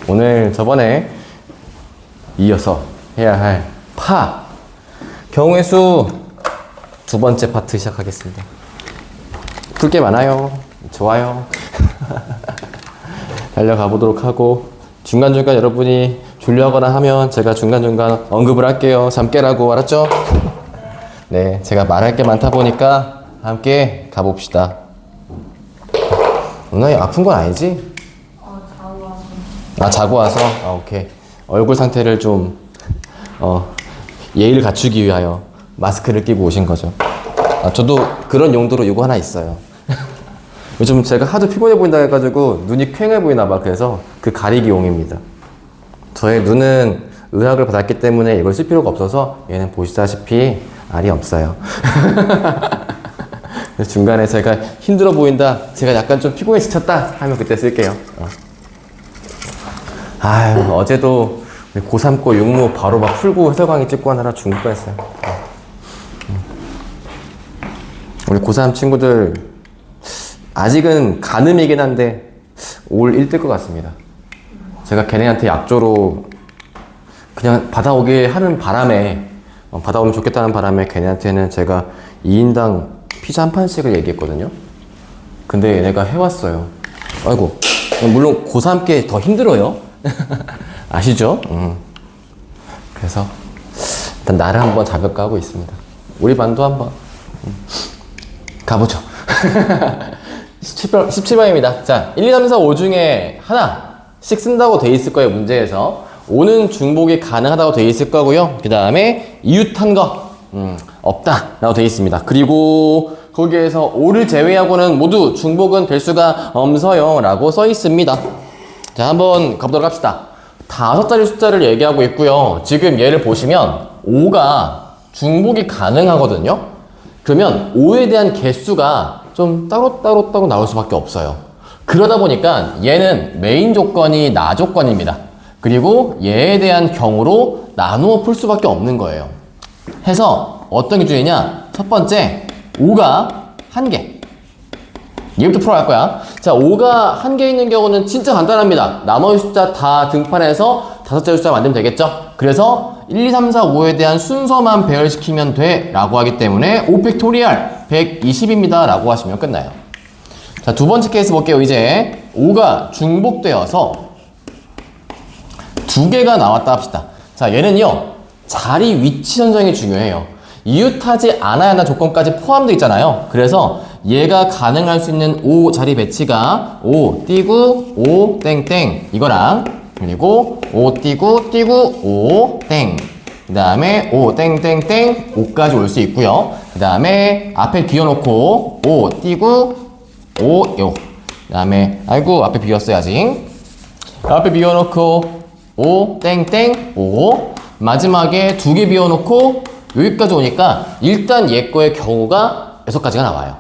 오늘 저번에 이어서 해야 할 파 경우의 수 두 번째 파트 시작하겠습니다. 풀 게 많아요. 좋아요. 달려가 보도록 하고, 중간중간 여러분이 졸려하거나 하면 제가 중간중간 언급을 할게요. 잠 깨라고. 알았죠? 네, 제가 말할 게 많다 보니까 함께 가봅시다. 누나 아픈 건 아니지? 자고 와서. 아, 자고 와서? 아, 오케이. 얼굴 상태를 좀 예의를 갖추기 위하여 마스크를 끼고 오신 거죠. 아, 저도 그런 용도로 이거 하나 있어요. 요즘 제가 하도 피곤해 보인다 해가지고 눈이 퀭해 보이나 봐. 그래서 그 가리기용입니다. 저의 눈은 의학을 받았기 때문에 이걸 쓸 필요가 없어서 얘는 보시다시피 알이 없어요. 그래서 중간에 제가 힘들어 보인다, 제가 약간 좀 피곤해 지쳤다 하면 그때 쓸게요. 아유, 어제도 고3 고 육무 바로 막 풀고 해설 강의 찍고 하느라 죽을 뻔했어요. 우리 고3 친구들 아직은 가늠이긴 한데 올 1뜰 것 같습니다. 제가 걔네한테 약조로 그냥 받아오게 하는 바람에, 받아오면 좋겠다는 바람에 걔네한테는 제가 2인당 피자 한 판씩을 얘기했거든요. 근데 얘네가 해왔어요. 아이고, 물론 고3께 더 힘들어요. 아시죠? 그래서 일단 나를 한번 잡을까 하고 있습니다. 우리 반도 한번 가보죠. 17번입니다. 자, 1, 2, 3, 4, 5 중에 하나씩 쓴다고 돼 있을 거예요, 문제에서. 5는 중복이 가능하다고 돼 있을 거고요. 그 다음에 이웃한 거, 없다 라고 돼 있습니다. 그리고 거기에서 5를 제외하고는 모두 중복은 될 수가 없어요 라고 써 있습니다. 자, 한번 가보도록 합시다. 5자리 숫자를 얘기하고 있고요. 지금 얘를 보시면 5가 중복이 가능하거든요. 그러면 5에 대한 개수가 좀 따로 나올 수밖에 없어요. 그러다 보니까 얘는 메인 조건이 나 조건입니다. 그리고 얘에 대한 경우로 나누어 풀 수밖에 없는 거예요. 해서 어떤 기준이냐? 첫 번째, 5가 1개. 얘부터 풀어갈 거야. 자, 5가 1개 있는 경우는 진짜 간단합니다. 나머지 숫자 다 등판해서 5자리 숫자 만들면 되겠죠? 그래서 1, 2, 3, 4, 5에 대한 순서만 배열시키면 돼 라고 하기 때문에 5팩토리얼 120입니다 라고 하시면 끝나요. 자, 두 번째 케이스 볼게요. 이제 5가 중복되어서 2개가 나왔다 합시다. 자, 얘는요, 자리 위치 선정이 중요해요. 이웃하지 않아야 하는 조건까지 포함되어 있잖아요. 그래서 얘가 가능할 수 있는 5 자리 배치가 5 띄고 5 땡땡 이거랑, 그리고 5 띄고 5 땡, 그 다음에 5 땡땡땡 5까지 올 수 있고요. 그 다음에 앞에 비워놓고 5 띄고 5 요, 그 다음에 아이고 앞에 비웠어야지. 앞에 비워놓고 5 땡땡 5, 마지막에 2개 비워놓고 여기까지 오니까 일단 얘 거의 경우가 6가지가 나와요.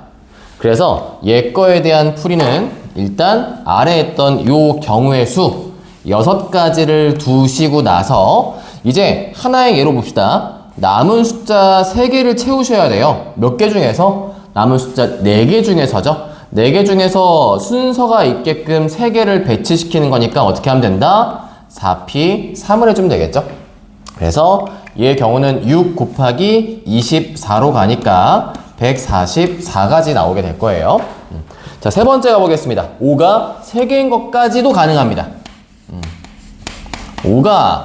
그래서 얘 거에 대한 풀이는 일단 아래에 했던 요 경우의 수 6가지를 두시고 나서 이제 하나의 예로 봅시다. 남은 숫자 3개를 채우셔야 돼요. 몇 개 중에서? 남은 숫자 4개 중에서죠. 4개 중에서 순서가 있게끔 3개를 배치시키는 거니까 어떻게 하면 된다? 4P 3을 해주면 되겠죠. 그래서 얘의 경우는 6 곱하기 24로 가니까 144가지 나오게 될 거예요. 자, 세 번째 가보겠습니다. 5가 3개인 것까지도 가능합니다. 5가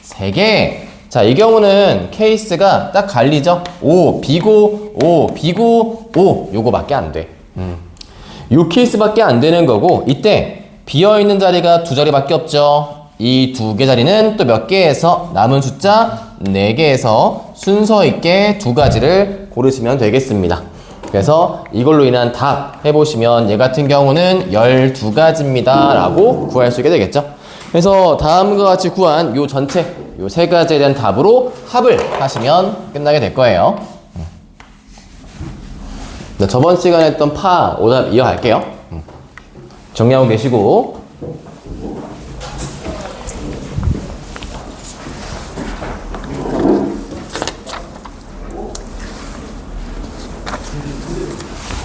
3개. 자, 이 경우는 케이스가 딱 갈리죠? 5, 비고, 5, 비고, 5. 요거밖에 안 돼. 요 케이스밖에 안 되는 거고, 이때 비어있는 자리가 2자리밖에 없죠? 이 2개 자리는 또 몇 개에서 남은 숫자 4개에서 순서 있게 2가지를 고르시면 되겠습니다. 그래서 이걸로 인한 답 해보시면 얘 같은 경우는 12가지입니다 라고 구할 수 있게 되겠죠. 그래서 다음과 같이 구한 요 전체 요 3가지에 대한 답으로 합을 하시면 끝나게 될 거예요. 저번 시간에 했던 파 오답 이어갈게요. 정리하고 계시고,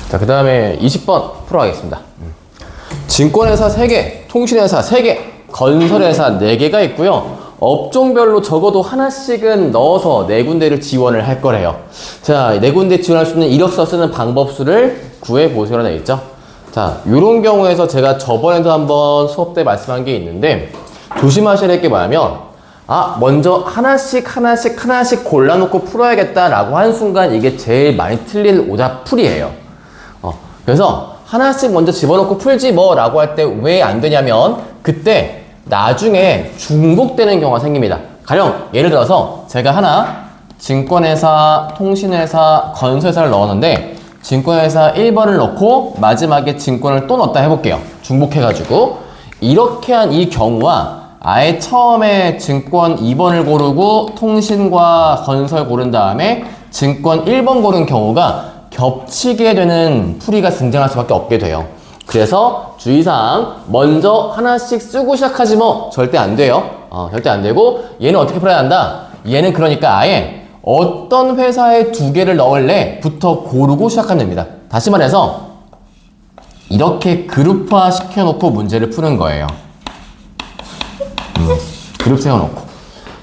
자, 그 다음에 20번 풀어가겠습니다. 증권회사 3개, 통신회사 3개, 건설회사 4개가 있고요. 업종별로 적어도 하나씩은 넣어서 4군데를 지원을 할 거래요. 자, 4군데 지원할 수 있는 이력서 쓰는 방법수를 구해보세요라고 되어 있죠. 자, 요런 경우에서 제가 저번에도 한번 수업 때 말씀한 게 있는데 조심하셔야 될 게 뭐냐면 먼저 하나씩 골라놓고 풀어야겠다라고 한 순간 이게 제일 많이 틀릴 오답풀이에요. 그래서 하나씩 먼저 집어넣고 풀지 뭐 라고 할 때 왜 안 되냐면 그때 나중에 중복되는 경우가 생깁니다. 가령 예를 들어서 제가 하나 증권회사, 통신회사, 건설회사를 넣었는데 증권회사 1번을 넣고 마지막에 증권을 또 넣었다 해볼게요. 중복해가지고 이렇게 한 이 경우와 아예 처음에 증권 2번을 고르고 통신과 건설 고른 다음에 증권 1번 고른 경우가 겹치게 되는 풀이가 등장할 수밖에 없게 돼요. 그래서 주의사항 먼저 하나씩 쓰고 시작하지 뭐 절대 안 돼요. 절대 안 되고 얘는 어떻게 풀어야 한다? 얘는 그러니까 아예 어떤 회사에 2개를 넣을래? 부터 고르고 시작하면 됩니다. 다시 말해서 이렇게 그룹화 시켜놓고 문제를 푸는 거예요. 그룹 세워놓고.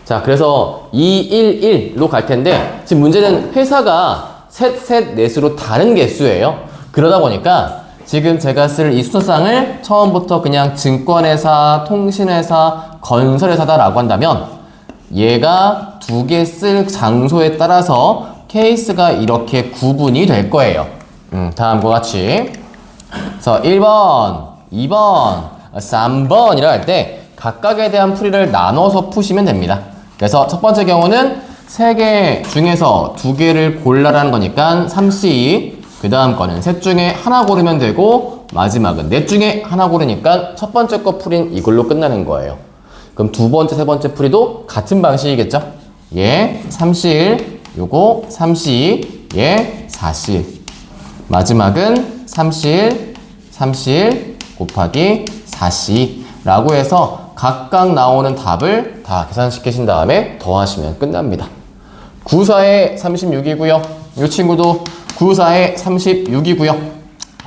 자, 그래서 2, 1, 1로 갈 텐데 지금 문제는 회사가 셋, 넷으로 다른 개수예요. 그러다 보니까 지금 제가 쓸 이 순서상을 처음부터 그냥 증권회사, 통신회사, 건설회사다라고 한다면 얘가 2개 쓸 장소에 따라서 케이스가 이렇게 구분이 될 거예요. 다음과 같이. 그래서 1번, 2번, 3번이라 할 때 각각에 대한 풀이를 나눠서 푸시면 됩니다. 그래서 첫 번째 경우는 3개 중에서 2개를 골라라는 거니까 3C, 그 다음 거는 셋 중에 하나 고르면 되고 마지막은 넷 중에 하나 고르니까 첫 번째 거 풀이는 이걸로 끝나는 거예요. 그럼 두 번째, 세 번째 풀이도 같은 방식이겠죠? 얘 3C1, 요거 3C2, 얘 4C1. 마지막은 3C1, 3C1 곱하기 4C 라고 해서 각각 나오는 답을 다 계산시키신 다음에 더하시면 끝납니다. 9, 4에 36이고요. 이 친구도 9, 4에 36이고요.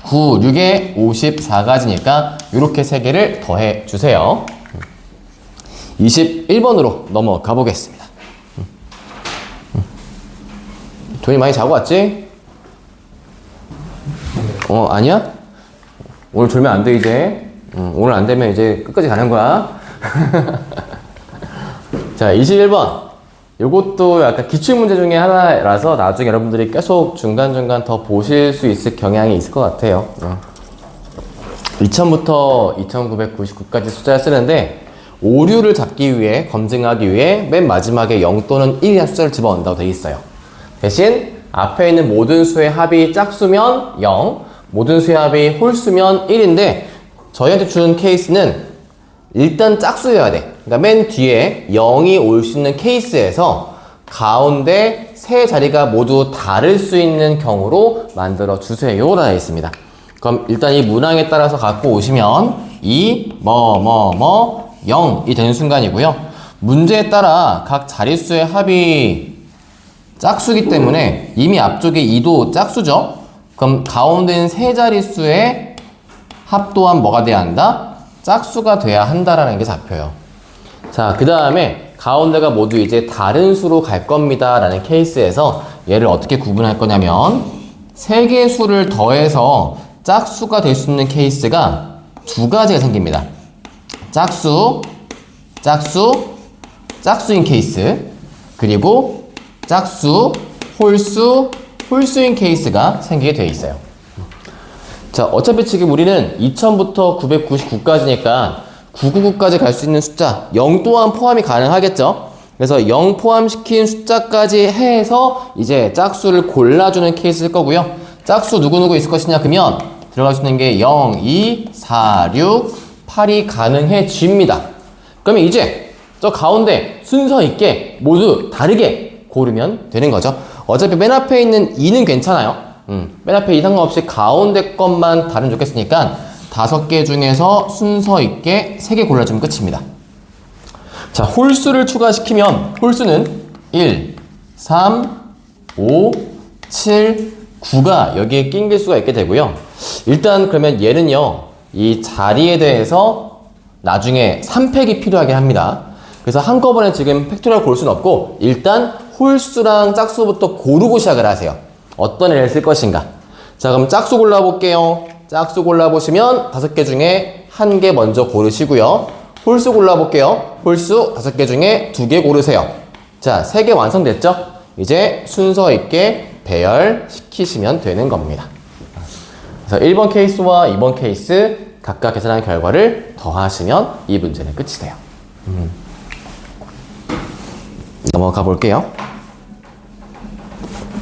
9, 6에 54가지니까 이렇게 3개를 더해 주세요. 21번으로 넘어가 보겠습니다. 돈이 많이 자고 왔지? 아니야? 오늘 졸면 안 돼 이제. 오늘 안 되면 이제 끝까지 가는 거야. 자, 21번. 요것도 약간 기출문제 중에 하나라서 나중에 여러분들이 계속 중간중간 더 보실 수 있을 경향이 있을 것 같아요. 2000부터 2999까지 숫자를 쓰는데 오류를 잡기 위해, 검증하기 위해 맨 마지막에 0 또는 1이라는 숫자를 집어넣는다고 되어 있어요. 대신 앞에 있는 모든 수의 합이 짝수면 0, 모든 수의 합이 홀수면 1인데 저희한테 준 케이스는 일단 짝수여야 돼. 그러니까 맨 뒤에 0이 올 수 있는 케이스에서 가운데 세 자리가 모두 다를 수 있는 경우로 만들어 주세요 라고 되어 있습니다. 그럼 일단 이 문항에 따라서 갖고 오시면 2, 0이 되는 순간이고요. 문제에 따라 각 자릿수의 합이 짝수기 때문에 이미 앞쪽에 2도 짝수죠. 그럼 가운데 있는 세 자릿수의 합 또한 뭐가 돼야 한다? 짝수가 돼야 한다라는 게 잡혀요. 자, 그 다음에 가운데가 모두 이제 다른 수로 갈 겁니다 라는 케이스에서 얘를 어떻게 구분할 거냐면 3개의 수를 더해서 짝수가 될 수 있는 케이스가 2가지가 생깁니다. 짝수인 케이스, 그리고 짝수, 홀수인 케이스가 생기게 되어 있어요. 자, 어차피 지금 우리는 2000부터 999까지니까 999까지 갈 수 있는 숫자 0 또한 포함이 가능하겠죠. 그래서 0 포함시킨 숫자까지 해서 이제 짝수를 골라주는 케이스일 거고요. 짝수 누구누구 있을 것이냐 그러면 들어갈 수 있는 게 0, 2, 4, 6, 8이 가능해집니다. 그러면 이제 저 가운데 순서 있게 모두 다르게 고르면 되는 거죠. 어차피 맨 앞에 있는 2는 괜찮아요. 맨 앞에 2 상관없이 가운데 것만 다르면 좋겠으니까 5개 중에서 순서 있게 3개 골라주면 끝입니다. 자, 홀수를 추가시키면 홀수는 1, 3, 5, 7, 9가 여기에 낑길 수가 있게 되고요. 일단 그러면 얘는요, 이 자리에 대해서 나중에 3팩이 필요하게 합니다. 그래서 한꺼번에 지금 팩토리얼 고를 수는 없고 일단 홀수랑 짝수부터 고르고 시작을 하세요. 어떤 애를 쓸 것인가. 자, 그럼 짝수 골라볼게요. 짝수 골라보시면 5개 중에 1개 먼저 고르시고요. 홀수 골라볼게요. 홀수 5개 중에 2개 고르세요. 자, 3개 완성됐죠? 이제 순서 있게 배열시키시면 되는 겁니다. 그래서 1번 케이스와 2번 케이스 각각 계산한 결과를 더하시면 이 문제는 끝이 돼요. 넘어가 볼게요.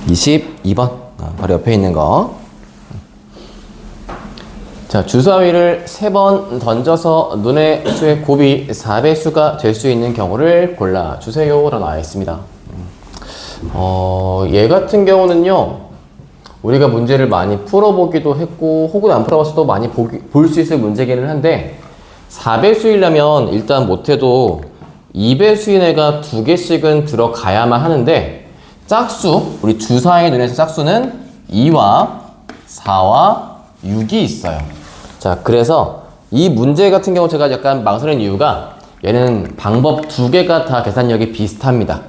22번 바로 옆에 있는 거. 자, 주사위를 3번 던져서 눈의 수의 곱이 4배수가 될 수 있는 경우를 골라주세요 라고 나와 있습니다. 얘 같은 경우는요, 우리가 문제를 많이 풀어보기도 했고 혹은 안 풀어봤어도 많이 볼 수 있을 문제기는 한데 4배수이려면 일단 못해도 2배수인 애가 2개씩은 들어가야만 하는데 짝수, 우리 주사위 눈에서 짝수는 2와 4와 6이 있어요. 자, 그래서 이 문제 같은 경우 제가 약간 망설이는 이유가 얘는 방법 2개가 다 계산력이 비슷합니다.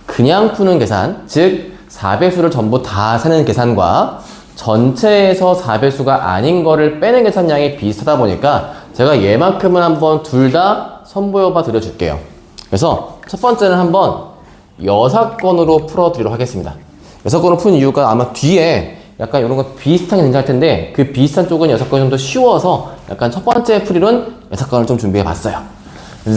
그냥 푸는 계산, 즉 4배수를 전부 다 세는 계산과 전체에서 4배수가 아닌 거를 빼는 계산량이 비슷하다 보니까 제가 얘만큼은 한번 둘 다 선보여봐 드려줄게요. 그래서 첫 번째는 한번 6건으로 풀어드리도록 하겠습니다. 6건으로 푼 이유가 아마 뒤에 약간 이런 거 비슷하게 등장할 텐데 그 비슷한 쪽은 6건 정도 쉬워서 약간 첫 번째 풀이론 6건을 좀 준비해 봤어요.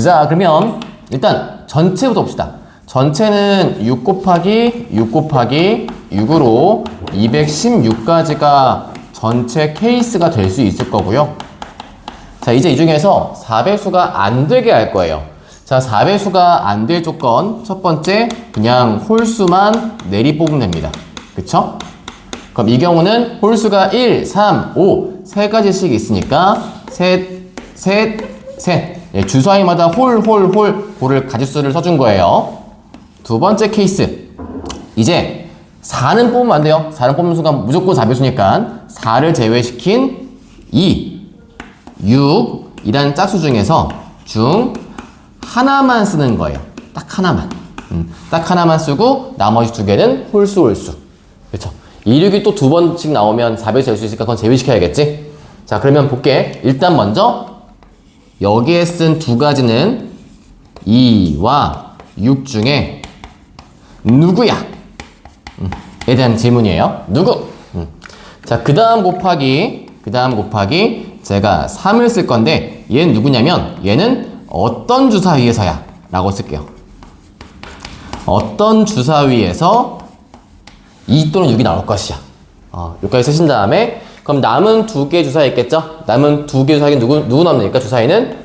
자, 그러면 일단 전체부터 봅시다. 전체는 6 곱하기 6 곱하기 6으로 216까지가 전체 케이스가 될 수 있을 거고요. 자, 이제 이 중에서 4배수가 안 되게 할 거예요. 자, 4배수가 안 될 조건 첫 번째, 그냥 홀수만 내리 뽑으면 됩니다. 그쵸? 그럼 이 경우는 홀수가 1, 3, 5 세 가지씩 있으니까 셋, 셋, 셋. 예, 주사위마다 홀을 가짓수를 써준 거예요. 두 번째 케이스. 이제 4는 뽑으면 안 돼요. 4는 뽑는 순간 무조건 4배수니까 4를 제외시킨 2, 6 이란 짝수 중에서 하나만 쓰는 거예요. 딱 하나만. 딱 하나만 쓰고 나머지 2개는 홀수. 그렇죠? 2, 6이 또 2번씩 나오면 4배수 될 수 있으니까 그건 제외시켜야겠지? 자, 그러면 볼게. 일단 먼저 여기에 쓴 2가지는 2와 6 중에 누구야? 에 대한 질문이에요. 누구? 자, 그 다음 곱하기 제가 3을 쓸 건데 얘는 누구냐면 얘는 어떤 주사위에서야? 라고 쓸게요. 어떤 주사위에서 2 또는 6이 나올 것이야. 여기까지 쓰신 다음에 그럼 남은 2개 주사위 있겠죠? 남은 2개 주사위 누구 남으니까 주사위는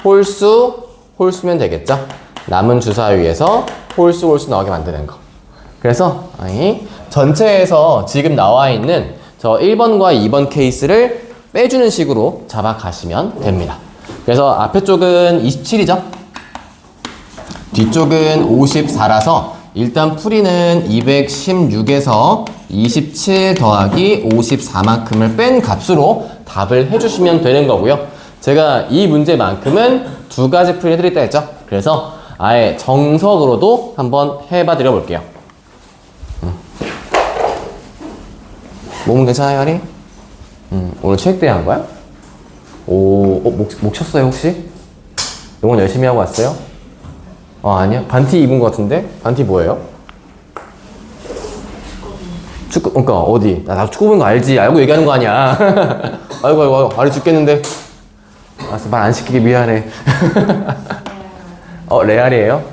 홀수면 되겠죠? 남은 주사위에서 홀수 나오게 만드는 거. 그래서 전체에서 지금 나와 있는 저 1번과 2번 케이스를 빼주는 식으로 잡아가시면 됩니다. 그래서 앞에 쪽은 27이죠? 뒤쪽은 54라서 일단 풀이는 216에서 27 더하기 54만큼을 뺀 값으로 답을 해주시면 되는 거고요. 제가 이 문제만큼은 2가지 풀이 해드렸다 했죠? 그래서 아예 정석으로도 한번 해봐 드려 볼게요. 몸은 괜찮아요, 하리? 오늘 체육대회 한 거야? 목 쳤어요, 혹시? 응원 열심히 하고 왔어요? 아니야? 반티 입은 것 같은데? 반티 뭐예요? 축구, 그러니까 어디? 나 축구 보는 거 알지? 알고 얘기하는 거 아니야? 아이고, 알이 죽겠는데. 알았어, 말 안 시키기 미안해. 레알이에요?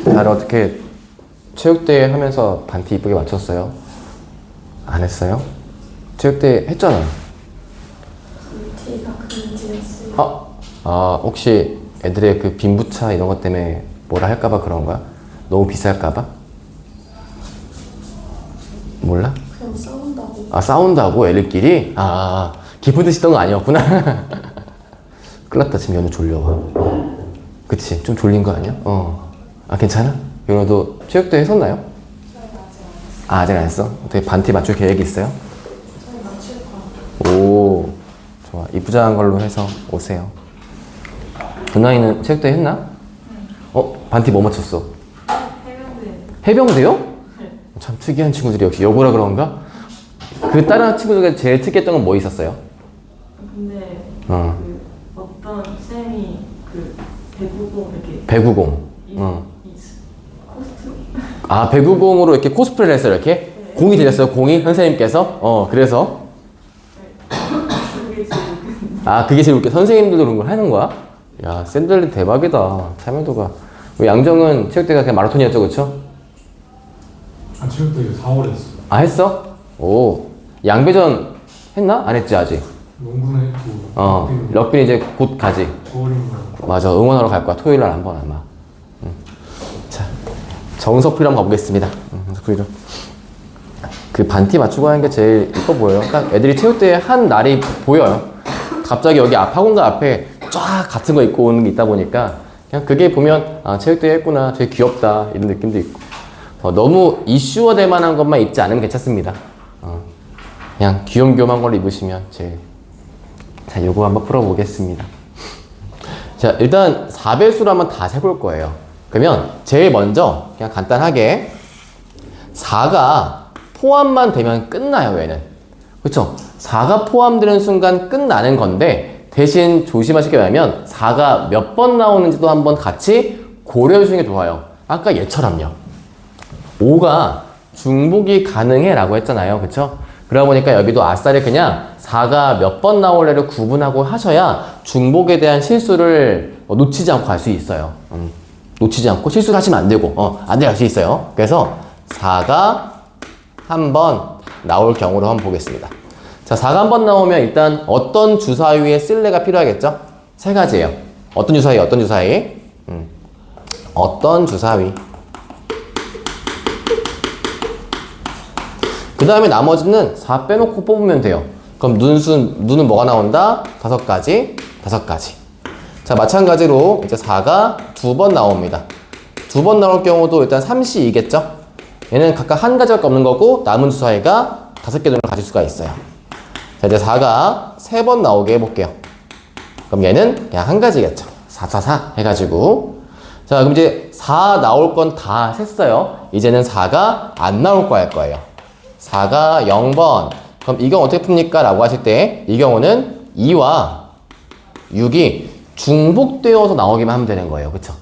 나를 어떻게 체육대회 하면서 반티 이쁘게 맞췄어요? 안 했어요? 체육대회 했잖아. 티가 금지였어요. 혹시 애들의 그 빈부차 이런 것 때문에 뭐라 할까봐 그런 거야? 너무 비쌀까봐? 몰라? 그냥 싸운다고. 싸운다고 애들끼리? 기쁜 뜻이 있던 거 아니었구나. 큰일 났다, 지금 연우 졸려와. 그치? 좀 졸린 거 아니야? 괜찮아? 연우도 체육대회 했었나요? 저희 아직 안 했어요. 아직 안 했어? 어떻게 반티 맞출 계획이 있어요? 저희 맞출 거. 오, 좋아. 이쁘장한 걸로 해서 오세요. 은하이는 체육대회 했나? 반티 뭐 맞췄어? 해병대요? 참 특이한 친구들이 역시 여고라 그런가? 그 다른 친구들 중에 제일 특이했던 건 뭐 있었어요? 근데 그 어떤 쌤이 그 배구공 이렇게 배구공. 이 코스튬 아, 배구공으로 이렇게 코스프레를 했어요, 이렇게? 네. 공이 들렸어요, 공이? 선생님께서? 그래서? 그게 제일 아, 그게 제일 웃겨. 선생님들도 그런 걸 하는 거야? 야, 샌들리 대박이다. 참여도가. 양정은 체육대회가 그냥 마라톤이었죠, 그쵸? 아, 체육대회 4월에 했어. 아, 했어? 오. 양배전 했나? 안 했지, 아직? 농구는 했고. 럭비는 이제 곧 가지. 9월인가. 맞아, 응원하러 갈 거야. 토요일 날 한번 아마. 자, 정석필 한번 가보겠습니다. 정석필 그 반티 맞추고 하는 게 제일 이뻐 보여요. 딱 애들이 체육대회 한 날이 보여요. 갑자기 여기 학원가 앞에 쫙 같은 거 입고 오는 게 있다 보니까 그냥 그게 보면 아, 체육대회 했구나. 되게 귀엽다. 이런 느낌도 있고. 너무 이슈화 될 만한 것만 입지 않으면 괜찮습니다. 그냥 귀염귀염한 걸 입으시면 제일. 자, 요거 한번 풀어보겠습니다. 자, 일단 4배수로 한번 다 세볼 거예요. 그러면 제일 먼저 그냥 간단하게 4가 포함만 되면 끝나요, 얘는. 그쵸? 4가 포함되는 순간 끝나는 건데 대신 조심하실 게 뭐냐면 4가 몇 번 나오는지도 한번 같이 고려해 주시는 게 좋아요. 아까 얘처럼요. 5가 중복이 가능해 라고 했잖아요. 그쵸? 그러다 보니까 여기도 아싸리 그냥 4가 몇 번 나올래를 구분하고 하셔야 중복에 대한 실수를 놓치지 않고 갈 수 있어요. 놓치지 않고 실수를 하시면 안 되고, 안 될 수 있어요. 그래서 4가 한 번 나올 경우로 한번 보겠습니다. 자, 4가 한 번 나오면 일단 어떤 주사위에 쓸래가 필요하겠죠? 세 가지예요. 어떤 주사위, 어떤 주사위? 어떤 주사위. 그 다음에 나머지는 4 빼놓고 뽑으면 돼요. 그럼 눈은 뭐가 나온다? 5가지, 5가지. 자, 마찬가지로 이제 4가 2번 나옵니다. 2번 나올 경우도 일단 3시2겠죠? 얘는 각각 한 가지밖에 없는 거고 남은 주사위가 5개 눈을 가질 수가 있어요. 자, 이제 4가 3번 나오게 해볼게요. 그럼 얘는 그냥 한 가지겠죠. 4, 4, 4 해가지고. 자, 그럼 이제 4 나올 건 다 셌어요. 이제는 4가 안 나올 거 할 거예요. 4가 0번. 그럼 이 경우 어떻게 풉니까? 라고 하실 때 이 경우는 2와 6이 중복되어서 나오기만 하면 되는 거예요. 그쵸?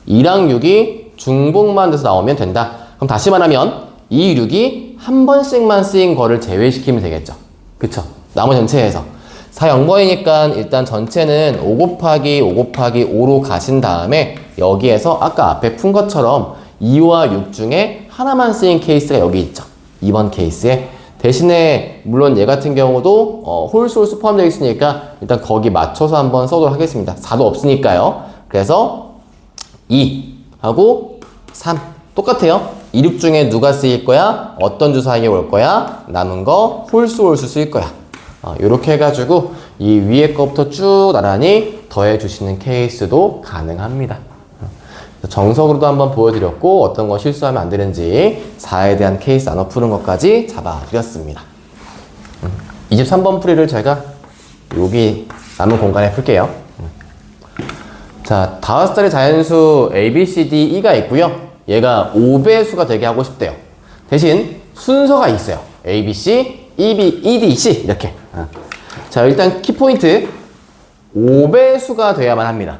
2랑 6이 중복만 돼서 나오면 된다. 그럼 다시 말하면 2, 6이 한 번씩만 쓰인 거를 제외시키면 되겠죠. 그쵸? 나머지 전체에서 4, 0번이니까 일단 전체는 5 곱하기 5 곱하기 5로 가신 다음에 여기에서 아까 앞에 푼 것처럼 2와 6 중에 하나만 쓰인 케이스가 여기 있죠. 2번 케이스에. 대신에 물론 얘 같은 경우도 홀수 포함되어 있으니까 일단 거기 맞춰서 한번 써도록 하겠습니다. 4도 없으니까요. 그래서 2 하고 3 똑같아요. 2, 6 중에 누가 쓰일 거야? 어떤 주사위에 올 거야? 남은 거 홀수 쓰일 거야. 이렇게 해가지고 이 위에 거부터 쭉 나란히 더해 주시는 케이스도 가능합니다. 정석으로도 한번 보여드렸고 어떤 거 실수하면 안 되는지 4에 대한 케이스 나눠 푸는 것까지 잡아드렸습니다. 23번 풀이를 제가 여기 남은 공간에 풀게요. 자, 5살의 자연수 A, B, C, D, E가 있고요. 얘가 5배수가 되게 하고 싶대요. 대신 순서가 있어요. A, B, C, E, B, E, D, C 이렇게. 자, 일단 키포인트 5배수가 돼야만 합니다.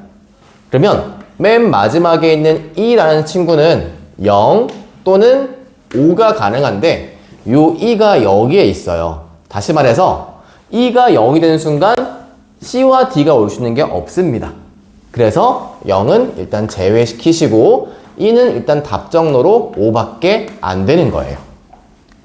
그러면 맨 마지막에 있는 E라는 친구는 0 또는 5가 가능한데 요 E가 여기에 있어요. 다시 말해서 E가 0이 되는 순간 C와 D가 올 수 있는 게 없습니다. 그래서 0은 일단 제외시키시고 E는 일단 답정로로 5밖에 안 되는 거예요.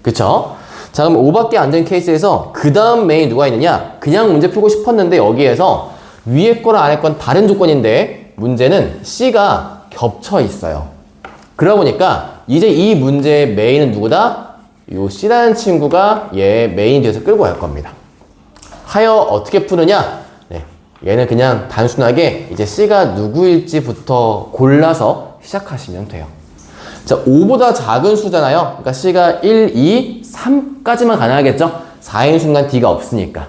그쵸? 자, 그럼 5밖에 안 되는 케이스에서 그 다음 메인 누가 있느냐? 그냥 문제 풀고 싶었는데 여기에서 위에 거랑 아래 건 다른 조건인데 문제는 C가 겹쳐 있어요. 그러다 보니까 이제 이 문제의 메인은 누구다? 요 C라는 친구가 얘 메인 뒤에서 끌고 갈 겁니다. 하여 어떻게 푸느냐? 네, 얘는 그냥 단순하게 이제 C가 누구일지부터 골라서 시작하시면 돼요. 자, 5보다 작은 수잖아요. 그러니까 C가 1, 2, 3까지만 가능하겠죠? 4인 순간 D가 없으니까.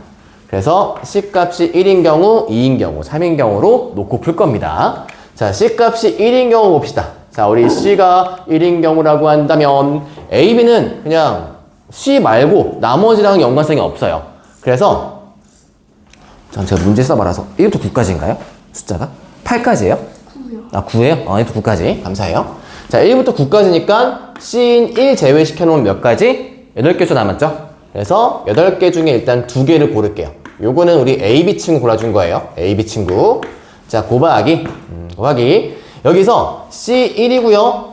그래서 C값이 1인 경우, 2인 경우, 3인 경우로 놓고 풀 겁니다. 자, C값이 1인 경우 봅시다. 자, 우리 C가 1인 경우라고 한다면 A, B는 그냥 C 말고 나머지랑 연관성이 없어요. 그래서 전 제가 문제 써봐라서 1부터 9까지인가요? 숫자가? 8까지예요? 9요. 아, 9예요? 1부터 9까지. 감사해요. 자, 1부터 9까지니까 C인 1 제외시켜 놓으면 몇 가지? 8개 수 남았죠? 그래서 8개 중에 일단 2개를 고를게요. 요거는 우리 A, B 친구 골라준 거예요. A, B 친구. 자, 곱하기. 곱하기. 여기서 C 1이고요.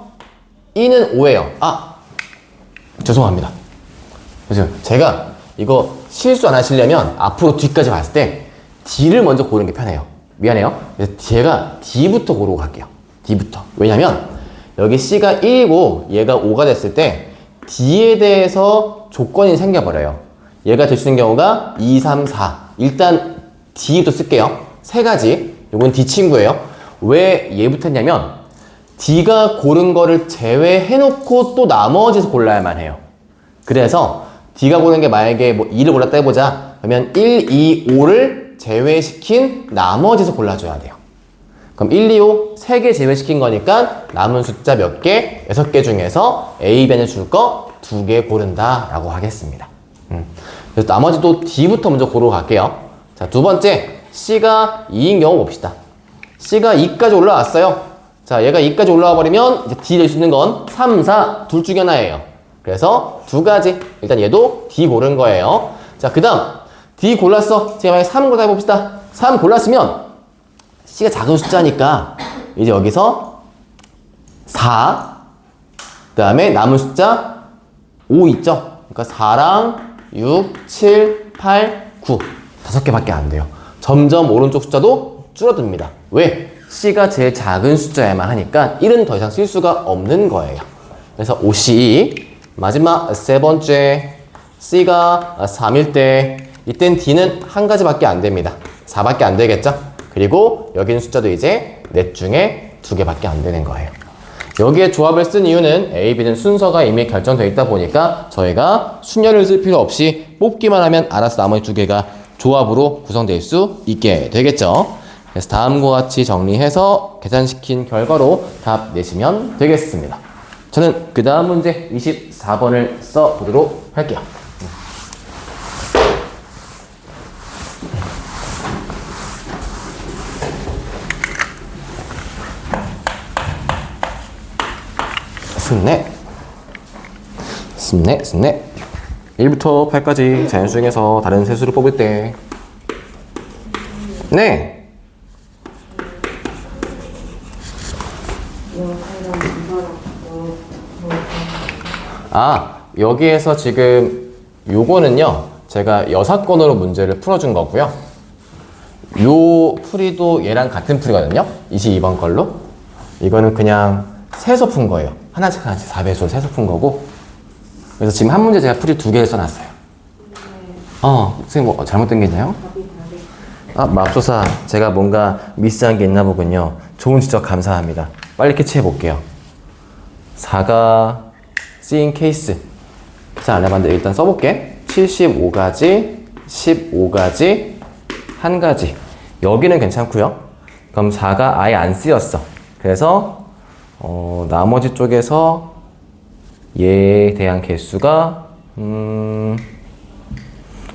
E는 5예요. 아, 죄송합니다. 그래서 제가 이거 실수 안 하시려면 앞으로 뒤까지 봤을 때 D를 먼저 고르는 게 편해요. 미안해요. 그래서 제가 D부터 고르고 갈게요. D부터. 왜냐면 여기 C가 1이고 얘가 5가 됐을 때 D에 대해서 조건이 생겨버려요. 얘가 될 수 있는 경우가 2, 3, 4. 일단 D부터 쓸게요. 세 가지. 이건 D 친구예요. 왜 얘부터 했냐면 D가 고른 거를 제외해놓고 또 나머지에서 골라야만 해요. 그래서 D가 고른 게 만약에 뭐 2를 골랐다 해보자. 그러면 1, 2, 5를 제외시킨 나머지에서 골라줘야 돼요. 그럼 1, 2, 5 3개 제외시킨 거니까 남은 숫자 몇 개? 6개 중에서 A, B에 줄 거 2개 고른다 라고 하겠습니다. 그래서 나머지 또 D부터 먼저 고르고 갈게요. 자, 두 번째 C가 2인 경우 봅시다. C가 2까지 올라왔어요. 자, 얘가 2까지 올라와 버리면 이제 D 될 수 있는 건 3, 4 둘 중에 하나예요. 그래서 두 가지. 일단 얘도 D 고른 거예요. 자, 그 다음 D 골랐어. 제가 만약에 3 골라 해봅시다. 3 골랐으면 C가 작은 숫자니까 이제 여기서 4, 그 다음에 남은 숫자 5 있죠? 그러니까 4랑 6, 7, 8, 9 5개밖에 안 돼요. 점점 오른쪽 숫자도 줄어듭니다. 왜? C가 제일 작은 숫자야만 하니까 1은 더 이상 쓸 수가 없는 거예요. 그래서 5C 마지막 세 번째 C가 3일 때 이땐 D는 한 가지밖에 안 됩니다. 4밖에 안 되겠죠? 그리고 여기 있는 숫자도 이제 넷 중에 2개밖에 안 되는 거예요. 여기에 조합을 쓴 이유는 A, B는 순서가 이미 결정되어 있다 보니까 저희가 순열을 쓸 필요 없이 뽑기만 하면 알아서 나머지 2개가 조합으로 구성될 수 있게 되겠죠. 그래서 다음과 같이 정리해서 계산시킨 결과로 답 내시면 되겠습니다. 저는 그 다음 문제 24번을 써보도록 할게요. 스냅 1부터 8까지 자연수 중에서 다른 세수를 뽑을 때 네. 아, 여기에서 지금 요거는요 제가 여사건으로 문제를 풀어준 거고요. 요 풀이도 얘랑 같은 풀이거든요. 22번 걸로. 이거는 그냥 세서 푼 거예요. 하나씩 4배수 세서 푼 거고. 그래서 지금 한 문제 제가 풀이 2개를 써놨어요. 선생님 뭐 잘못된 게 있나요? 아, 맙소사. 제가 뭔가 미스한 게 있나 보군요. 좋은 지적 감사합니다. 빨리 캐치해 볼게요. 4가 C인 케이스. 자, 알레반드 일단 써볼게. 75가지, 15가지, 한 가지. 여기는 괜찮고요. 그럼 4가 아예 안 쓰였어. 그래서 나머지 쪽에서 얘에 대한 개수가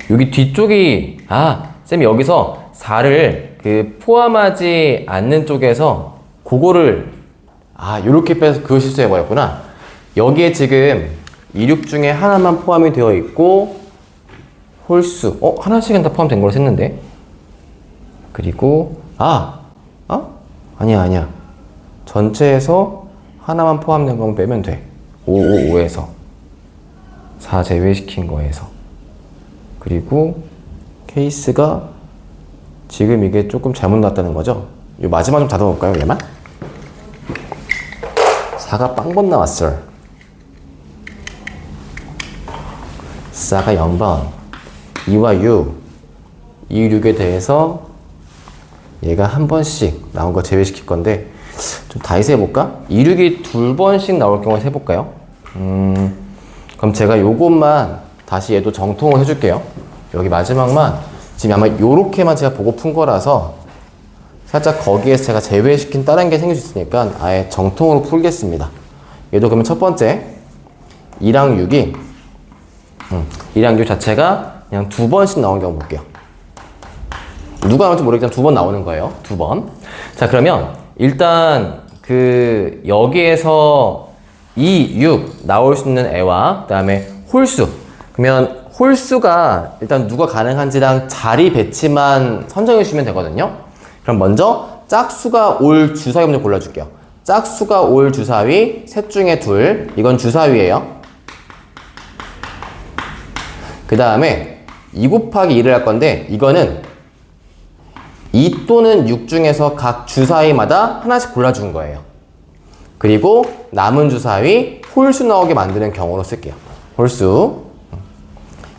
여기 뒤쪽이 쌤이 여기서 4를 그 포함하지 않는 쪽에서 그거를 요렇게 빼서 그거 실수해버렸구나. 여기에 지금 26 중에 하나만 포함이 되어 있고 홀수 하나씩은 다 포함된 걸로 셌는데 그리고 아니야 전체에서 하나만 포함된 거면 빼면 돼. 5에서 4 제외시킨 거에서. 그리고 케이스가 지금 이게 조금 잘못 나왔다는 거죠. 이 마지막 좀 닫아볼까요, 얘만? 4가 빵번 나왔어. 4가 0번. 2와 6. 2, 6에 대해서 얘가 한 번씩 나온 거 제외시킬 건데 좀 다이스 해볼까? 2, 6이 2번씩 나올 경우에 해볼까요? 그럼 제가 요것만 다시 얘도 정통을 해줄게요. 여기 마지막만 지금 아마 요렇게만 제가 보고 푼 거라서 살짝 거기에서 제가 제외시킨 다른 게 생길 수 있으니까 아예 정통으로 풀겠습니다. 얘도 그러면 첫 번째 2랑 6이 2랑 6 자체가 그냥 2번씩 나온 경우 볼게요. 누가 나올지 모르겠지만 2번 나오는 거예요. 2번. 자, 그러면 일단 그 여기에서 2, 6 나올 수 있는 애와 그 다음에 홀수. 그러면 홀수가 일단 누가 가능한지랑 자리 배치만 선정해 주시면 되거든요. 그럼 먼저 짝수가 올 주사위 먼저 골라줄게요. 짝수가 올 주사위 셋 중에 둘. 이건 주사위예요. 그 다음에 2 곱하기 2를 할 건데 이거는 2 또는 6 중에서 각 주사위마다 하나씩 골라준 거예요. 그리고 남은 주사위 홀수 나오게 만드는 경우로 쓸게요. 홀수.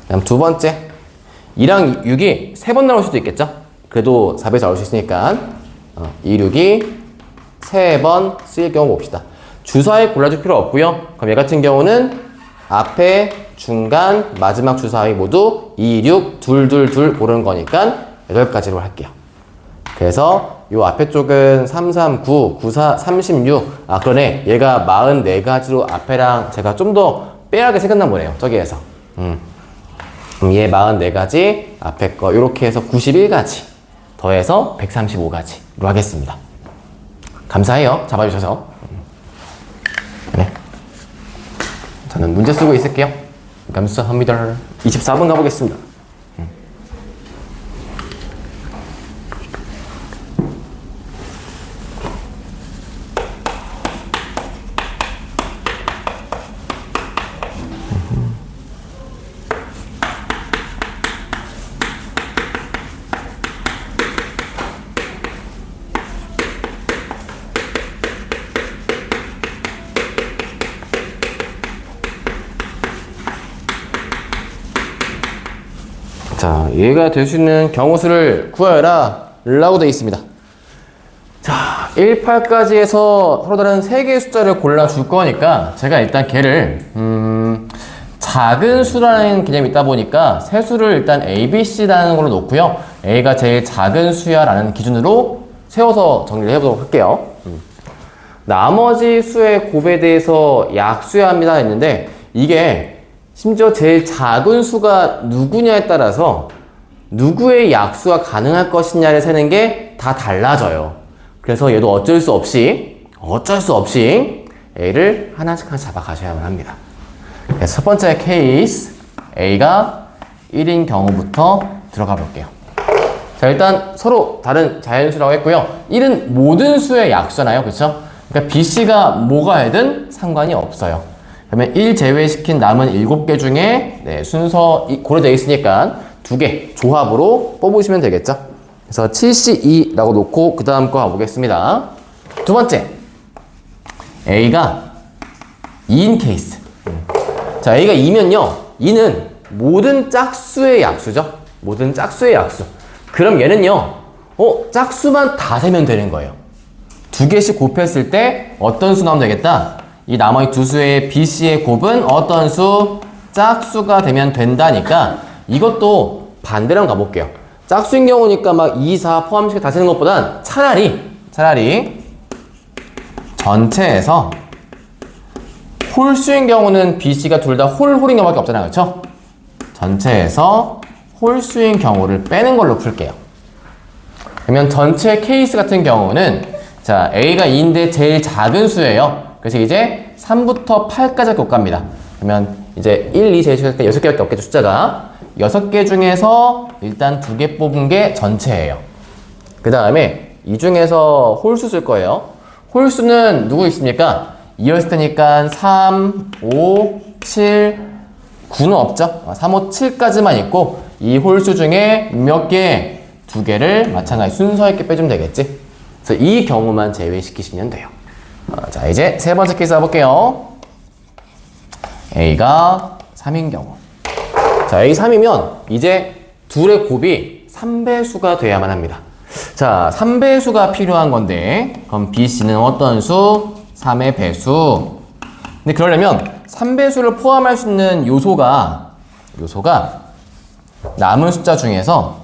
그다음 두 번째 2랑 6이 3번 나올 수도 있겠죠? 그래도 4배에서 나올 수 있으니까 2, 6이 3번 쓰일 경우 봅시다. 주사위 골라줄 필요 없고요. 그럼 얘 같은 경우는 앞에, 중간, 마지막 주사위 모두 2, 6, 2, 2, 2 고르는 거니까 8가지로 할게요. 그래서 요 앞에 쪽은 3, 3, 9, 9, 4, 36. 아, 그러네. 얘가 44가지로 앞에랑 제가 좀 더 빼하게 생겼나 보네요. 저기에서. 얘 44가지, 앞에 거 요렇게 해서 91가지. 더해서 135가지로 하겠습니다. 감사해요. 잡아주셔서. 네. 저는 문제 쓰고 있을게요. 감사합니다. 24번 가보겠습니다. 자, 얘가 될 수 있는 경우수를 구하여라 라고 되어 있습니다. 자, 1, 8까지 해서 서로 다른 3개의 숫자를 골라줄 거니까 제가 일단 걔를 작은 수라는 개념이 있다 보니까 세수를 일단 A, B, C라는 걸로 놓고요. A가 제일 작은 수야 라는 기준으로 세워서 정리를 해보도록 할게요. 나머지 수의 곱에 대해서 약수해야 합니다 했는데 이게 심지어 제일 작은 수가 누구냐에 따라서 누구의 약수가 가능할 것이냐를 세는 게 다 달라져요. 그래서 얘도 어쩔 수 없이 A를 하나씩 잡아 가셔야만 합니다. 그래서 첫 번째 케이스 A가 1인 경우부터 들어가 볼게요. 자, 일단 서로 다른 자연수라고 했고요. 1은 모든 수의 약수잖아요. 그렇죠? 그러니까 BC가 뭐가 해든 상관이 없어요. 그러면 1 제외시킨 남은 7개 중에 순서 고려되어 있으니까 2개 조합으로 뽑으시면 되겠죠. 그래서 7C2라고 놓고 그 다음 거 가보겠습니다. 두 번째 A가 2인 케이스. 자, A가 2면요 2는 모든 짝수의 약수죠. 모든 짝수의 약수. 그럼 얘는요 짝수만 다 세면 되는 거예요. 2개씩 곱했을 때 어떤 수 나오면 되겠다. 이 나머지 두 수의 BC의 곱은 어떤 수? 짝수가 되면 된다니까 이것도 반대로 한번 가볼게요. 짝수인 경우니까 막 2, 4 포함시켜 다 쓰는 것보단 차라리 전체에서 홀수인 경우는 BC가 둘 다 홀인 경우밖에 없잖아요. 그렇죠? 전체에서 홀수인 경우를 빼는 걸로 풀게요. 그러면 전체 케이스 같은 경우는 자, A가 2인데 제일 작은 수예요. 그래서 이제 3부터 8까지 곱 갑니다. 그러면 이제 1, 2, 제일 작으니까 6개밖에 없겠죠, 숫자가. 6개 중에서 일단 2개 뽑은 게 전체예요. 그 다음에 이 중에서 홀수 쓸 거예요. 홀수는 누구 있습니까? 2였을 테니까 3, 5, 7, 9는 없죠? 3, 5, 7까지만 있고 이 홀수 중에 몇 개? 2개를 마찬가지 순서 있게 빼주면 되겠지? 그래서 이 경우만 제외시키시면 돼요. 자, 이제 세 번째 케이스 해볼게요. A가 3인 경우. 자, A 3이면 이제 둘의 곱이 3배수가 돼야만 합니다. 자, 3배수가 필요한 건데 그럼 BC는 어떤 수? 3의 배수. 근데 그러려면 3배수를 포함할 수 있는 요소가 남은 숫자 중에서